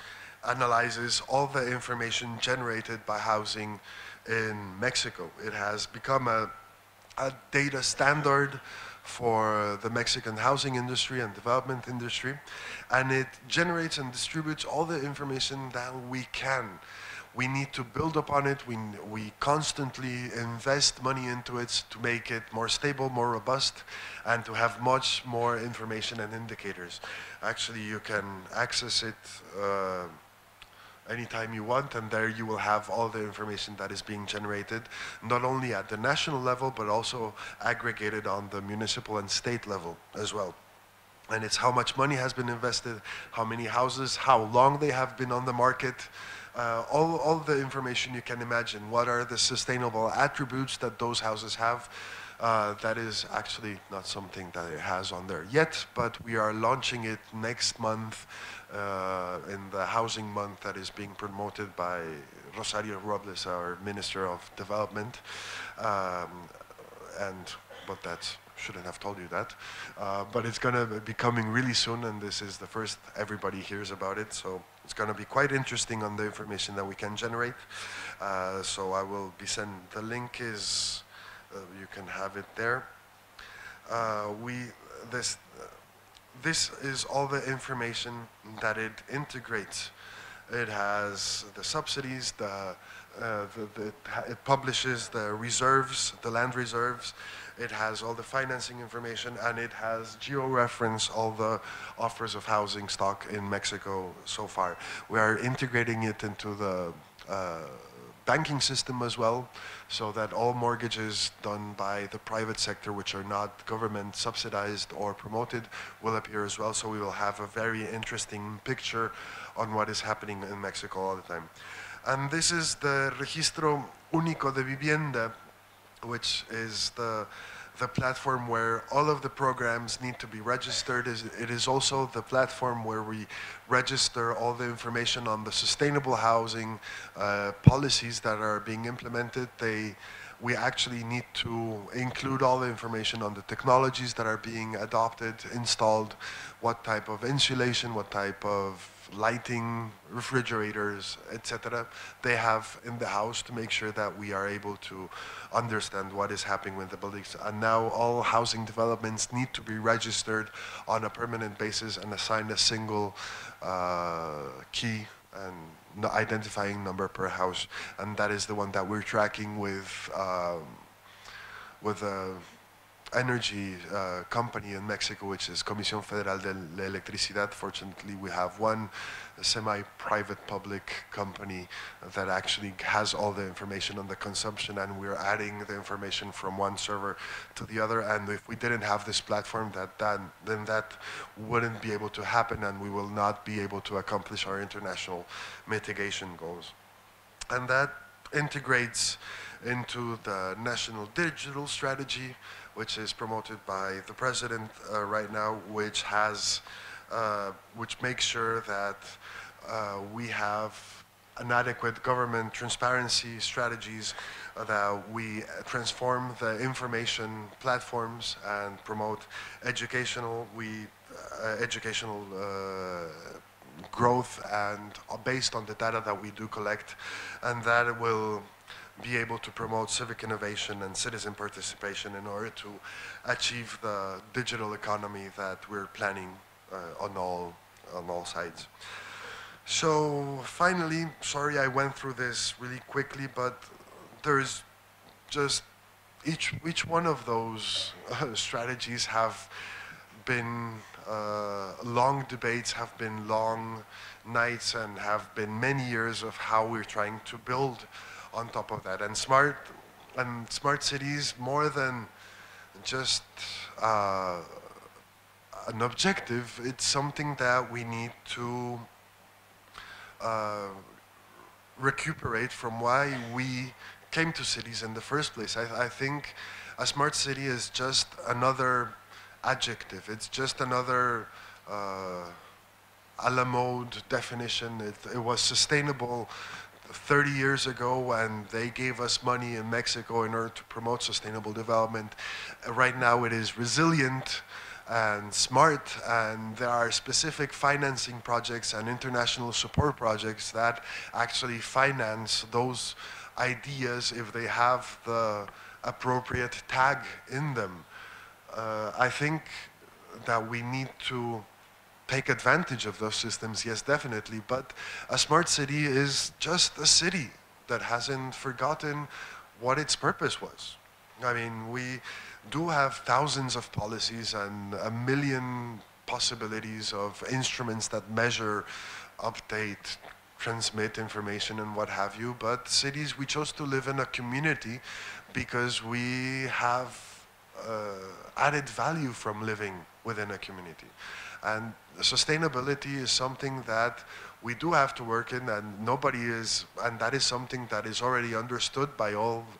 analyzes all the information generated by housing in Mexico. It has become a data standard for the Mexican housing industry and development industry, and it generates and distributes all the information that we can. We need to build upon it. We constantly invest money into it to make it more stable, more robust, and to have much more information and indicators. Actually, you can access it anytime you want, and there you will have all the information that is being generated, not only at the national level, but also aggregated on the municipal and state level as well. And it's how much money has been invested, how many houses, how long they have been on the market, all the information you can imagine. What are the sustainable attributes that those houses have? That is actually not something that it has on there yet, but we are launching it next month in the housing month that is being promoted by Rosario Robles, our Minister of Development. But that shouldn't have told you that. But it's going to be coming really soon, and this is the first everybody hears about it. So it's going to be quite interesting on the information that we can generate. So I will be sending, the link is, you can have it there. This is all the information that it integrates. It has the subsidies, the it publishes the reserves, the land reserves. It has all the financing information, and it has geo-reference all the offers of housing stock in Mexico so far. We are integrating it into the banking system as well, so that all mortgages done by the private sector, which are not government subsidized or promoted, will appear as well. So we will have a very interesting picture on what is happening in Mexico all the time. And this is the Registro Único de Vivienda, which is the platform where all of the programs need to be registered. It is also the platform where we register all the information on the sustainable housing policies that are being implemented. We actually need to include all the information on the technologies that are being adopted, installed, what type of insulation, what type of lighting, refrigerators, etc. they have in the house, to make sure that we are able to understand what is happening with the buildings. And now all housing developments need to be registered on a permanent basis and assigned a single key and identifying number per house. And that is the one that we're tracking with energy company in Mexico, which is Comisión Federal de la Electricidad. Fortunately, we have one semi-private public company that actually has all the information on the consumption, and we're adding the information from one server to the other. And if we didn't have this platform, then that wouldn't be able to happen, and we will not be able to accomplish our international mitigation goals. And that integrates into the National Digital Strategy, which is promoted by the president right now, which makes sure that we have an adequate government transparency strategies, that we transform the information platforms and promote educational growth, and based on the data that we do collect, and that will be able to promote civic innovation and citizen participation in order to achieve the digital economy that we're planning on all sides. So finally, sorry I went through this really quickly, but there's just each one of those strategies have been long debates, have been long nights, and have been many years of how we're trying to build on top of that. And smart cities, more than just an objective, it's something that we need to recuperate from why we came to cities in the first place. I think a smart city is just another adjective. It's just another a la mode definition. It was sustainable 30 years ago, and they gave us money in Mexico in order to promote sustainable development. Right now it is resilient and smart, and there are specific financing projects and international support projects that actually finance those ideas if they have the appropriate tag in them. I think that we need to take advantage of those systems, yes, definitely, but a smart city is just a city that hasn't forgotten what its purpose was. I mean, we do have thousands of policies and a million possibilities of instruments that measure, update, transmit information and what have you, but cities, we chose to live in a community because we have added value from living within a community. And sustainability is something that we do have to work in, and and that is something that is already understood by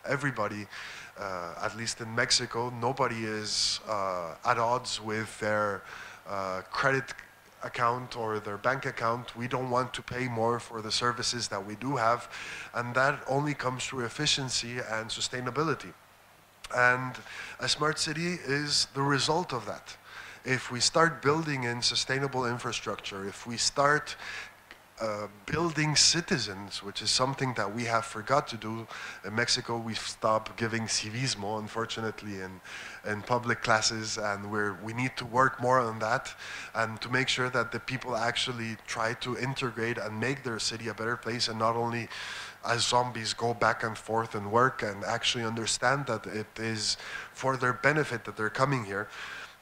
everybody, at least in Mexico. Nobody is at odds with their credit account or their bank account. We don't want to pay more for the services that we do have, and that only comes through efficiency and sustainability. And a smart city is the result of that. If we start building in sustainable infrastructure, if we start building citizens, which is something that we have forgot to do. In Mexico, we've stopped giving civismo, unfortunately, in public classes, and we need to work more on that, and to make sure that the people actually try to integrate and make their city a better place, and not only as zombies go back and forth and work, and actually understand that it is for their benefit that they're coming here.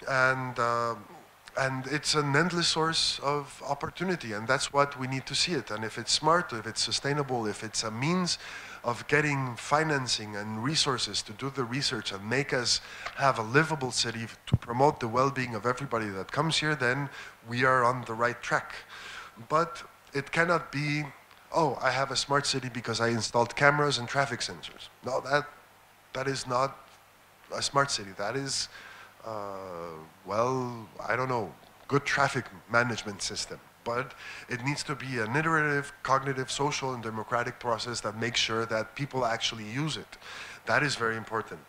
And it's an endless source of opportunity, and that's what we need to see it. And if it's smart, if it's sustainable, if it's a means of getting financing and resources to do the research and make us have a livable city to promote the well-being of everybody that comes here, then we are on the right track. But it cannot be, oh, I have a smart city because I installed cameras and traffic sensors. No, that is not a smart city. That is well, I don't know, good traffic management system. But it needs to be an iterative, cognitive, social, and democratic process that makes sure that people actually use it. That is very important.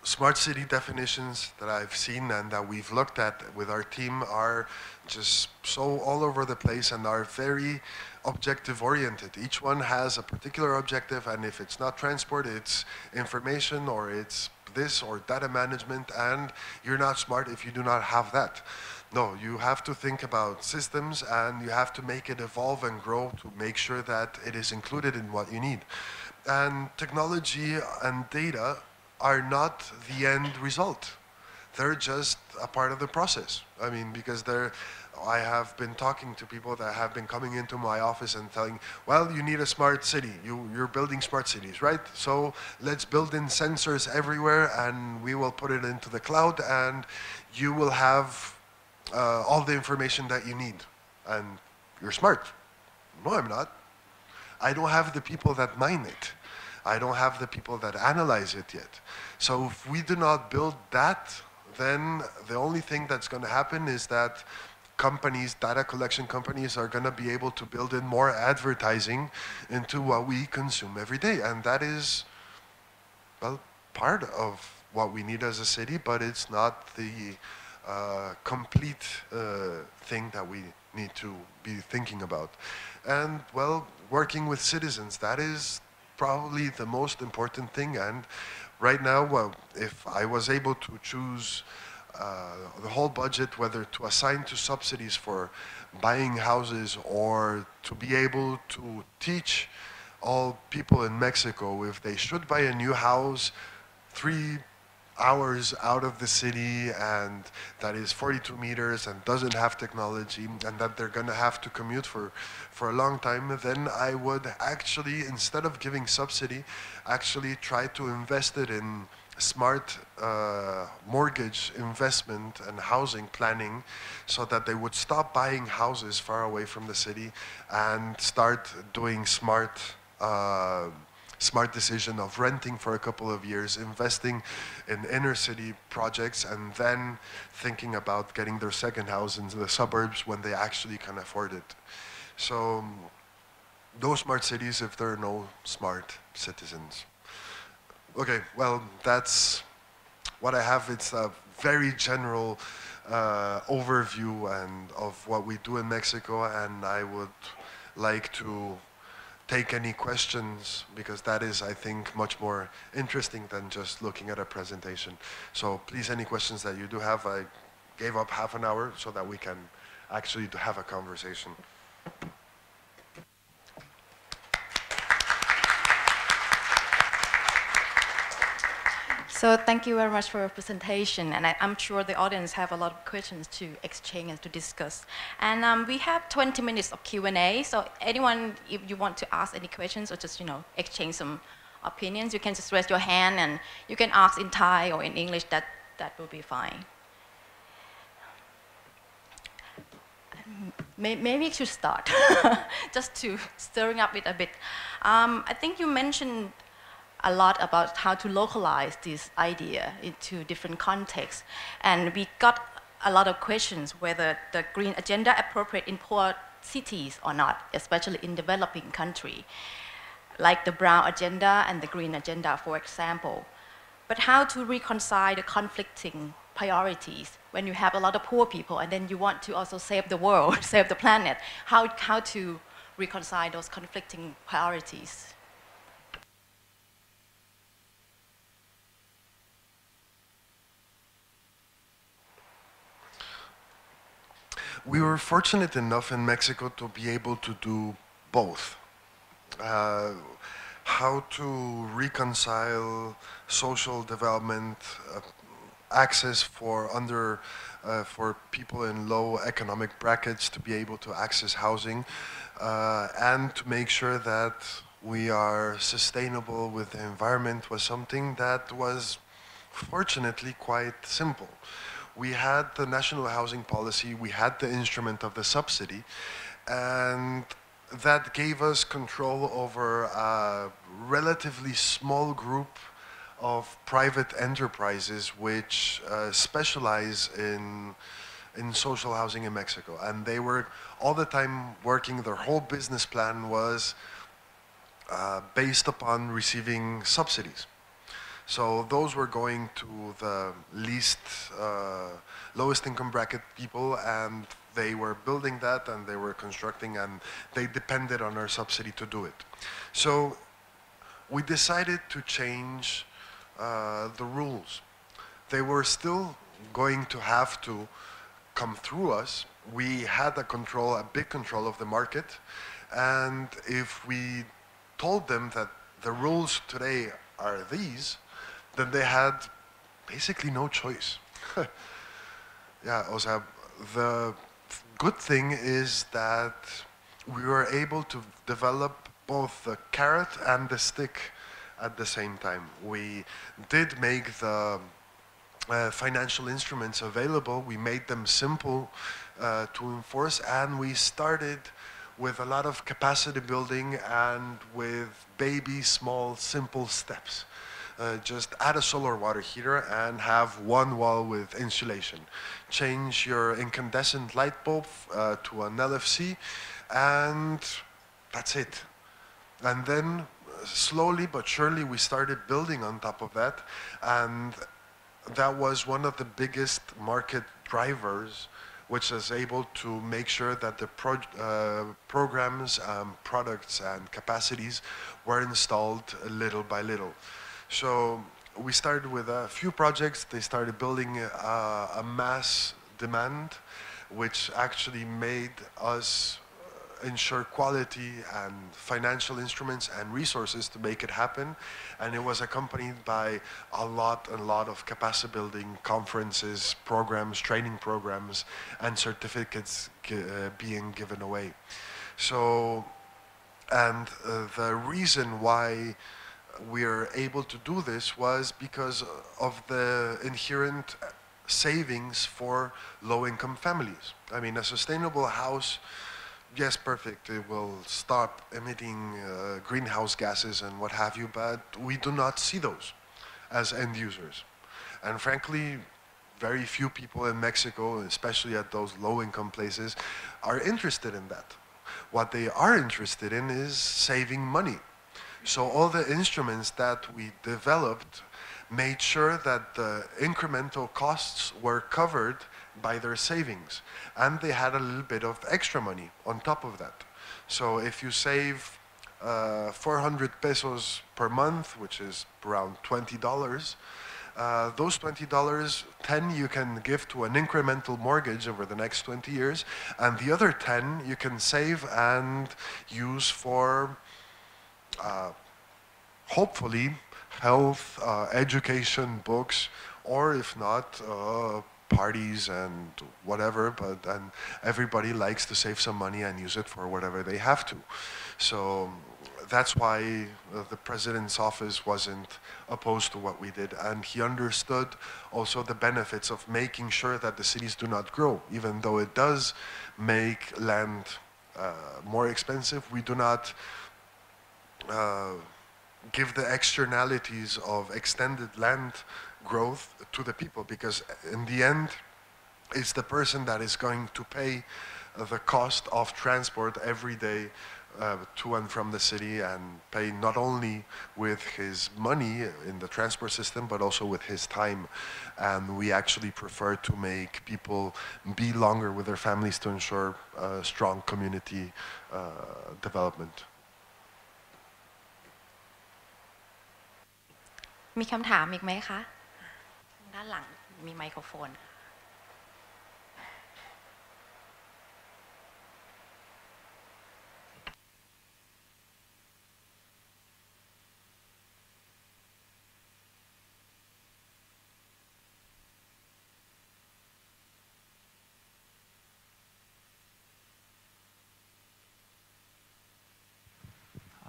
Smart city definitions that I've seen and that we've looked at with our team are just so all over the place and are very objective oriented. Each one has a particular objective, and if it's not transport, it's information, or it's this or data management, and you're not smart if you do not have that. No, you have to think about systems, and you have to make it evolve and grow to make sure that it is included in what you need. And technology and data are not the end result. They're just a part of the process. I mean, because I have been talking to people that have been coming into my office and telling, well, you need a smart city. You're building smart cities, right? So let's build in sensors everywhere, and we will put it into the cloud, and you will have all the information that you need. And you're smart. No, I'm not. I don't have the people that mine it. I don't have the people that analyze it yet. So if we do not build that, then the only thing that's going to happen is that companies, data collection companies, are going to be able to build in more advertising into what we consume every day. And that is, well, part of what we need as a city, but it's not the complete thing that we need to be thinking about. And, well, working with citizens, that is probably the most important thing. And right now, well, if I was able to choose the whole budget, whether to assign to subsidies for buying houses or to be able to teach all people in Mexico if they should buy a new house 3 hours out of the city, and that is 42 meters and doesn't have technology, and that they're going to have to commute for a long time, then I would actually, instead of giving subsidy, actually try to invest it in smart mortgage investment and housing planning, so that they would stop buying houses far away from the city and start doing smart decision of renting for a couple of years, investing in inner city projects, and then thinking about getting their second house in the suburbs when they actually can afford it. So no smart cities if there are no smart citizens. Okay, well, that's what I have. It's a very general overview and of what we do in Mexico, and I would like to take any questions, because that is, I think, much more interesting than just looking at a presentation. So please, any questions that you do have. I gave up half an hour so that we can actually have a conversation. So thank you very much for your presentation, and I'm sure the audience have a lot of questions to exchange and to discuss. And we have 20 minutes of Q&A, so anyone, if you want to ask any questions or just, exchange some opinions, you can just raise your hand, and you can ask in Thai or in English, that will be fine. Maybe we should start, just to stirring up it a bit. I think you mentioned a lot about how to localize this idea into different contexts. And we got a lot of questions whether the green agenda appropriate in poor cities or not, especially in developing country, like the brown agenda and the green agenda, for example. But how to reconcile the conflicting priorities when you have a lot of poor people and then you want to also save the world, save the planet? How to reconcile those conflicting priorities? We were fortunate enough in Mexico to be able to do both. Uh, how to reconcile social development, access for people in low economic brackets to be able to access housing, and to make sure that we are sustainable with the environment was something that was fortunately quite simple. We had the national housing policy, we had the instrument of the subsidy, and that gave us control over a relatively small group of private enterprises which specialize in social housing in Mexico. And they were all the time working, their whole business plan was based upon receiving subsidies. So those were going to the least, lowest income bracket people, and they were building that and they were constructing, and they depended on our subsidy to do it. So we decided to change the rules. They were still going to have to come through us. We had a big control of the market, and if we told them that the rules today are these, then they had basically no choice. Yeah, o sea, the good thing is that we were able to develop both the carrot and the stick at the same time. We did make the financial instruments available. We made them simple to enforce, and we started with a lot of capacity building and with baby, small, simple steps. Just add a solar water heater and have one wall with insulation. Change your incandescent light bulb to an LFC, and that's it. And then slowly but surely we started building on top of that, and that was one of the biggest market drivers, which is able to make sure that the programs, products and capacities were installed little by little. So we started with a few projects. They started building a mass demand, which actually made us ensure quality and financial instruments and resources to make it happen. And it was accompanied by a lot of capacity building conferences, programs, training programs, and certificates being given away. So, and the reason why we're able to do this was because of the inherent savings for low-income families. I mean, a sustainable house, yes, perfect, it will stop emitting greenhouse gases and what have you, but we do not see those as end users. And frankly, very few people in Mexico, especially at those low-income places, are interested in that. What they are interested in is saving money. So all the instruments that we developed made sure that the incremental costs were covered by their savings, and they had a little bit of extra money on top of that. So if you save 400 pesos per month, which is around $20, those $20, 10 you can give to an incremental mortgage over the next 20 years, and the other 10 you can save and use for hopefully health, education, books, or if not, parties and whatever, but then everybody likes to save some money and use it for whatever they have to. So that's why the president's office wasn't opposed to what we did, and he understood also the benefits of making sure that the cities do not grow. Even though it does make land more expensive, we do not give the externalities of extended land growth to the people, because in the end, it's the person that is going to pay the cost of transport every day to and from the city and pay not only with his money in the transport system, but also with his time. And we actually prefer to make people be longer with their families to ensure strong community development. มีคำถามอีกไหมคะด้านหลังมีไมโครโฟน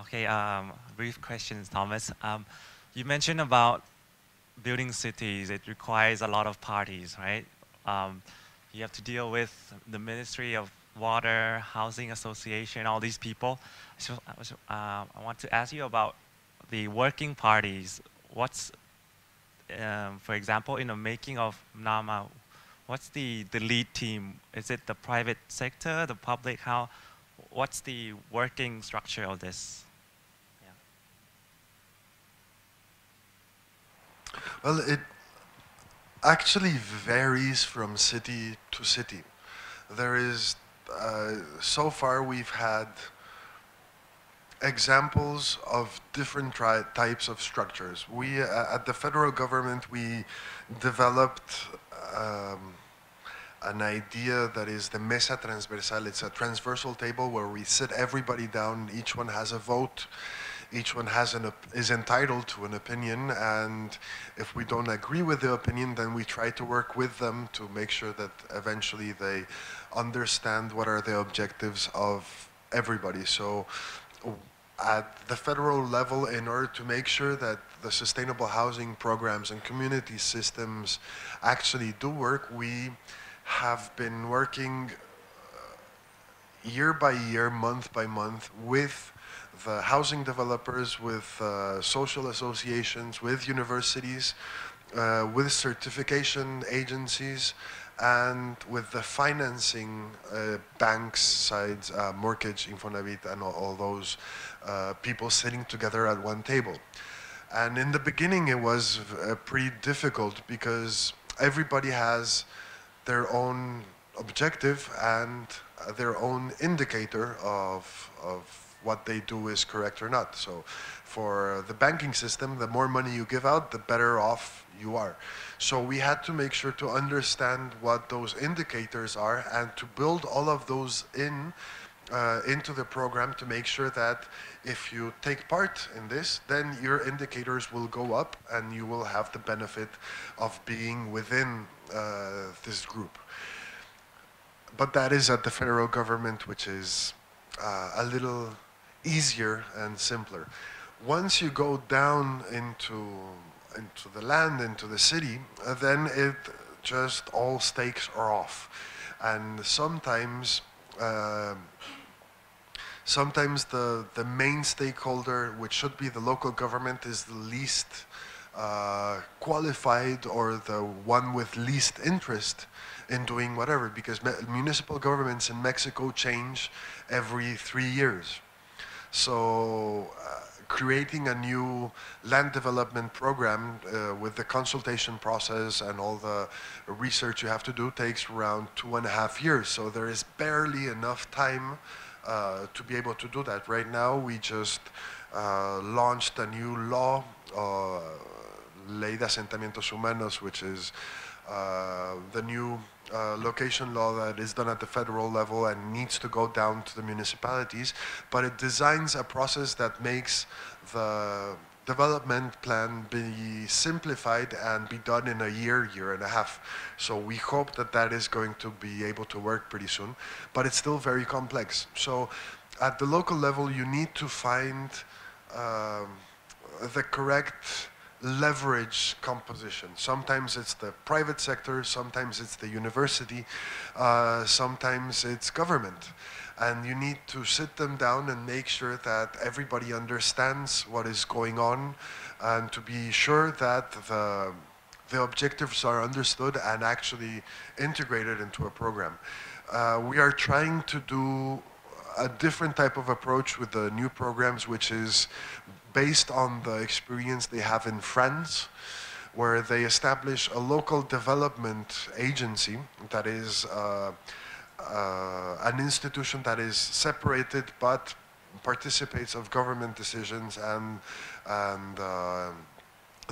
Okay, brief questions, Thomas. You mentioned about building cities. It requires a lot of parties, right? You have to deal with the Ministry of Water, Housing Association, all these people. So I want to ask you about the working parties. What's, for example, in the making of Nama, what's the lead team? Is it the private sector, the public? What's the working structure of this? Well, it actually varies from city to city. There is, so far we've had examples of different types of structures. We, at the federal government, we developed an idea that is the mesa transversal. It's a transversal table where we sit everybody down, each one has a vote, each one is entitled to an opinion, and if we don't agree with the opinion, then we try to work with them to make sure that eventually they understand what are the objectives of everybody. So at the federal level, in order to make sure that the sustainable housing programs and community systems actually do work, we have been working year by year, month by month, with the housing developers, with social associations, with universities, with certification agencies, and with the financing banks sides, mortgage, Infonavit, and all those people sitting together at one table. And in the beginning, it was pretty difficult because everybody has their own objective and their own indicator of what they do is correct or not. So for the banking system, the more money you give out, the better off you are. So we had to make sure to understand what those indicators are and to build all of those into the program to make sure that if you take part in this, then your indicators will go up and you will have the benefit of being within this group. But that is at the federal government, which is a little easier and simpler. Once you go down into the land, into the city, then it just all stakes are off. And sometimes the main stakeholder, which should be the local government, is the least qualified or the one with least interest in doing whatever, because municipal governments in Mexico change every 3 years. So creating a new land development program with the consultation process and all the research you have to do takes around 2.5 years. So there is barely enough time to be able to do that. Right now, we just launched a new law, Ley de Asentamientos Humanos, which is the new location law that is done at the federal level and needs to go down to the municipalities, but it designs a process that makes the development plan be simplified and be done in a year, year and a half. So we hope that that is going to be able to work pretty soon, but it's still very complex. So at the local level, you need to find the correct leverage composition. Sometimes it's the private sector, sometimes it's the university, sometimes it's government. And you need to sit them down and make sure that everybody understands what is going on and to be sure that the objectives are understood and actually integrated into a program. We are trying to do a different type of approach with the new programs, which is based on the experience they have in France, where they establish a local development agency that is an institution that is separated but participates of government decisions and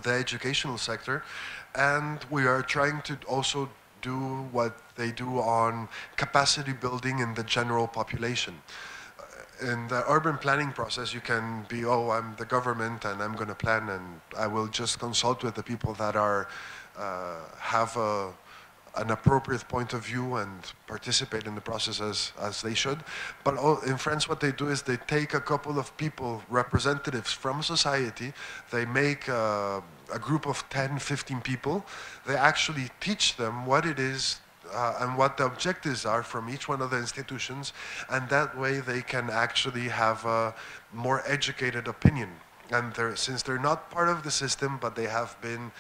the educational sector. And we are trying to also do what they do on capacity building in the general population. In the urban planning process, you can be, oh, I'm the government and I'm going to plan and I will just consult with the people that are have an appropriate point of view and participate in the process as they should. But in France, what they do is they take a couple of people, representatives from society, they make a group of 10, 15 people, they actually teach them what it is and what the objectives are from each one of the institutions, and that way they can actually have a more educated opinion. And since they're not part of the system, but they have been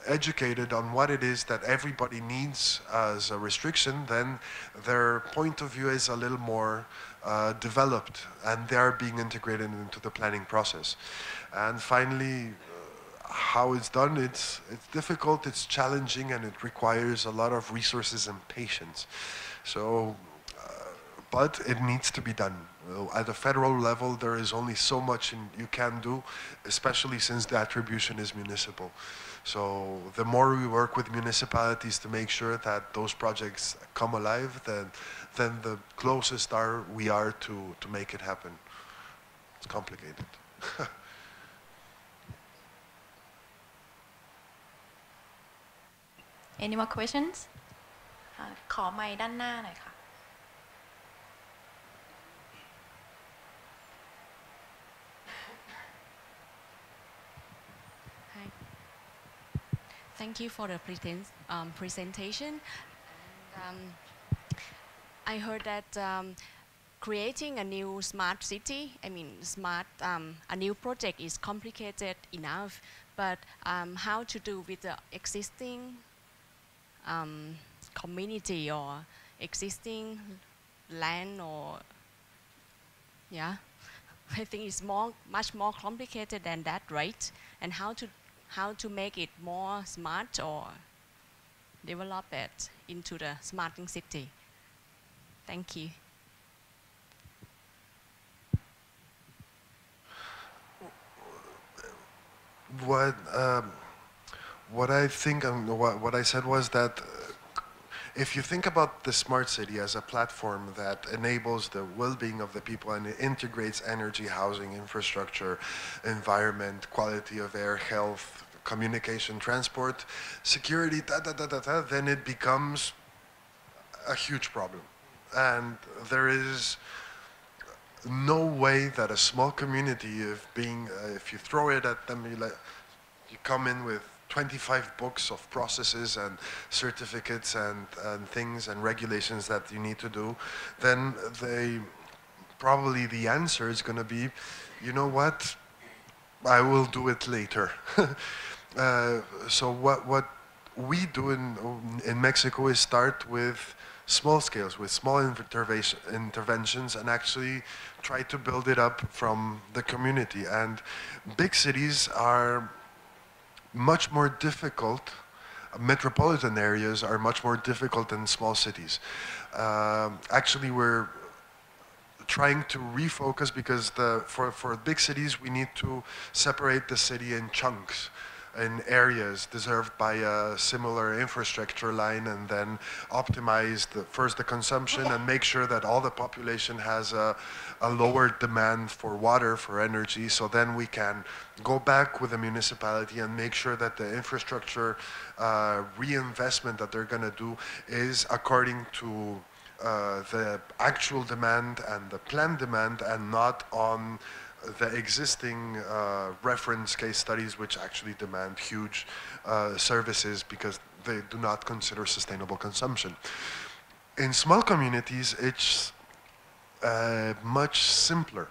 educated on what it is that everybody needs as a restriction, then their point of view is a little more developed, and they are being integrated into the planning process. And finally, how it's done, it's difficult, it's challenging, and it requires a lot of resources and patience. So, but it needs to be done. At the federal level, there is only so much you can do, especially since the attribution is municipal. So the more we work with municipalities to make sure that those projects come alive, then the closest we are to make it happen. It's complicated. Any more questions? ขอไมค์ด้านหน้าหน่อยค่ะ Hi. Thank you for the presentation. I heard that creating a new smart city, a new project is complicated enough, but how to do with the existing community or existing land, or I think it's much more complicated than that, right? And how to make it more smart or develop it into the smart city. Thank you. What I think, what I said was that if you think about the smart city as a platform that enables the well-being of the people and it integrates energy, housing, infrastructure, environment, quality of air, health, communication, transport, security, then it becomes a huge problem. And there is no way that a small community, if you throw it at them, you come in with 25 books of processes and certificates and things and regulations that you need to do, then probably the answer is going to be, you know what, I will do it later. So what we do in Mexico is start with small scales, with small interventions, and actually try to build it up from the community. And big cities are much more difficult. Metropolitan areas are much more difficult than small cities. Actually, we're trying to refocus because for big cities, we need to separate the city in chunks, in areas deserved by a similar infrastructure line, and then optimize first the consumption and make sure that all the population has a lower demand for water, for energy, so then we can go back with the municipality and make sure that the infrastructure reinvestment that they're going to do is according to the actual demand and the planned demand, and not on the existing reference case studies, which actually demand huge services because they do not consider sustainable consumption. In small communities, it's much simpler.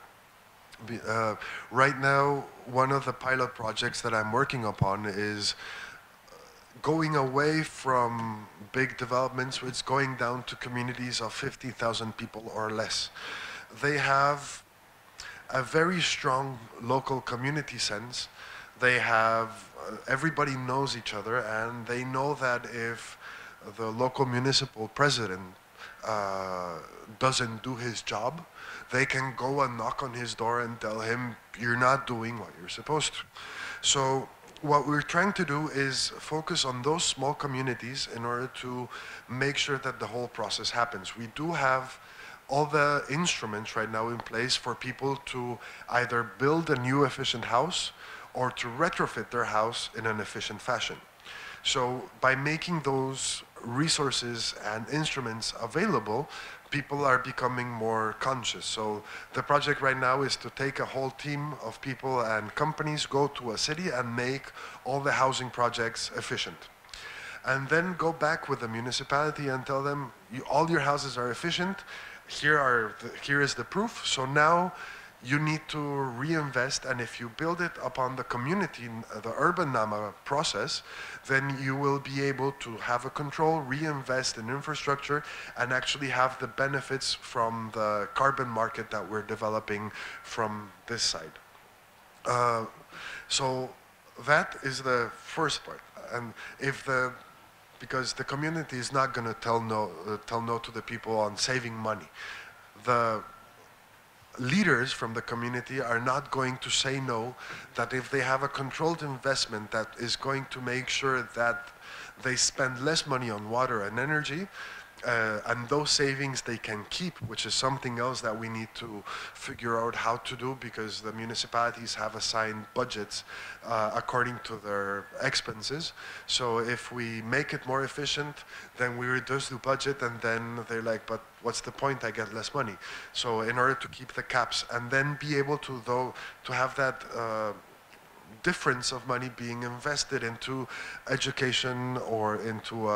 Right now, one of the pilot projects that I'm working upon is going away from big developments. It's going down to communities of 50,000 people or less. They have a very strong local community sense. They have, everybody knows each other, and they know that if the local municipal president doesn't do his job, they can go and knock on his door and tell him, you're not doing what you're supposed to. So what we're trying to do is focus on those small communities in order to make sure that the whole process happens. We do have all the instruments right now in place for people to either build a new efficient house or to retrofit their house in an efficient fashion. So by making those resources and instruments available, people are becoming more conscious. So the project right now is to take a whole team of people and companies, go to a city and make all the housing projects efficient. And then go back with the municipality and tell them, all your houses are efficient, here is the proof. So now you need to reinvest, and if you build it upon the community, the urban NAMA process, then you will be able to have a control, reinvest in infrastructure, and actually have the benefits from the carbon market that we're developing from this side. So that is the first part. And because the community is not going to tell no to the people on saving money. The leaders from the community are not going to say no, that if they have a controlled investment that is going to make sure that they spend less money on water and energy, and those savings they can keep, which is something else that we need to figure out how to do, because the municipalities have assigned budgets according to their expenses. So if we make it more efficient, then we reduce the budget, and then they're like, but what's the point? I get less money. So in order to keep the caps and then be able to have that difference of money being invested into education or into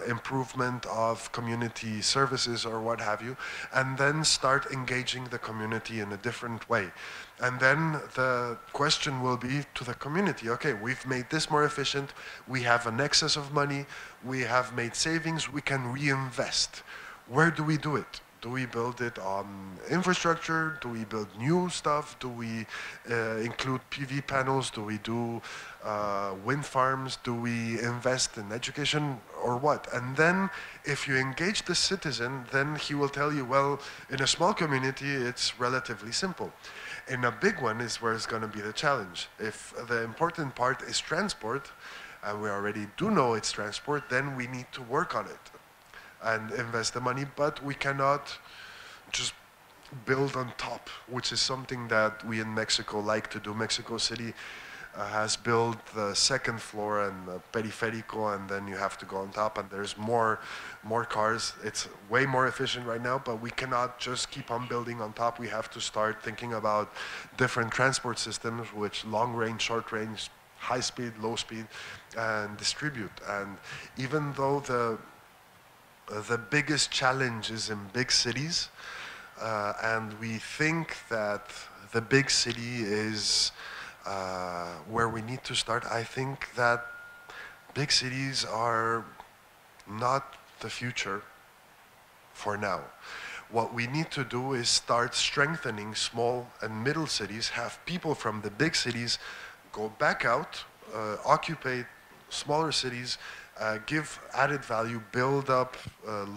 improvement of community services or what have you, and then start engaging the community in a different way. And then the question will be to the community, okay, we've made this more efficient, we have an excess of money, we have made savings, we can reinvest. Where do we do it? Do we build it on infrastructure? Do we build new stuff? Do we include PV panels? Do we do wind farms? Do we invest in education or what? And then if you engage the citizen, then he will tell you, well, in a small community, it's relatively simple. In a big one is where it's going to be the challenge. If the important part is transport, and we already do know it's transport, then we need to work on it and invest the money, but we cannot just build on top, which is something that we in Mexico like to do. Mexico City has built the second floor and the periférico, and then you have to go on top, and there's more cars. It's way more efficient right now, but we cannot just keep on building on top. We have to start thinking about different transport systems, which long range, short range, high speed, low speed, and distribute. And even though the biggest challenge is in big cities, and we think that the big city is where we need to start. I think that big cities are not the future for now. What we need to do is start strengthening small and middle cities, have people from the big cities go back out, occupy smaller cities, give added value, build up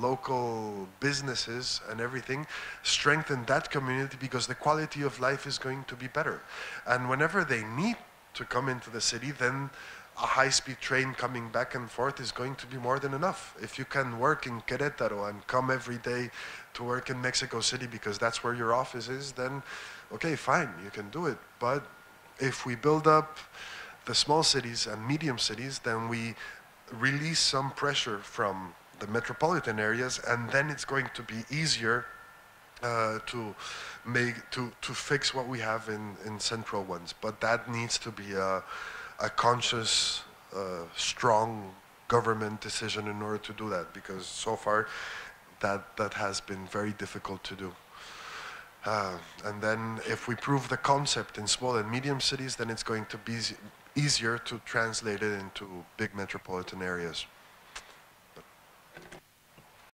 local businesses and everything, strengthen that community, because the quality of life is going to be better. And whenever they need to come into the city, then a high-speed train coming back and forth is going to be more than enough. If you can work in Querétaro and come every day to work in Mexico City because that's where your office is, then okay, fine, you can do it. But if we build up the small cities and medium cities, then we release some pressure from the metropolitan areas, and then it's going to be easier to fix what we have in central ones. But that needs to be a conscious, strong government decision in order to do that, because so far that has been very difficult to do. And then if we prove the concept in small and medium cities, then it's going to be easier to translate it into big metropolitan areas.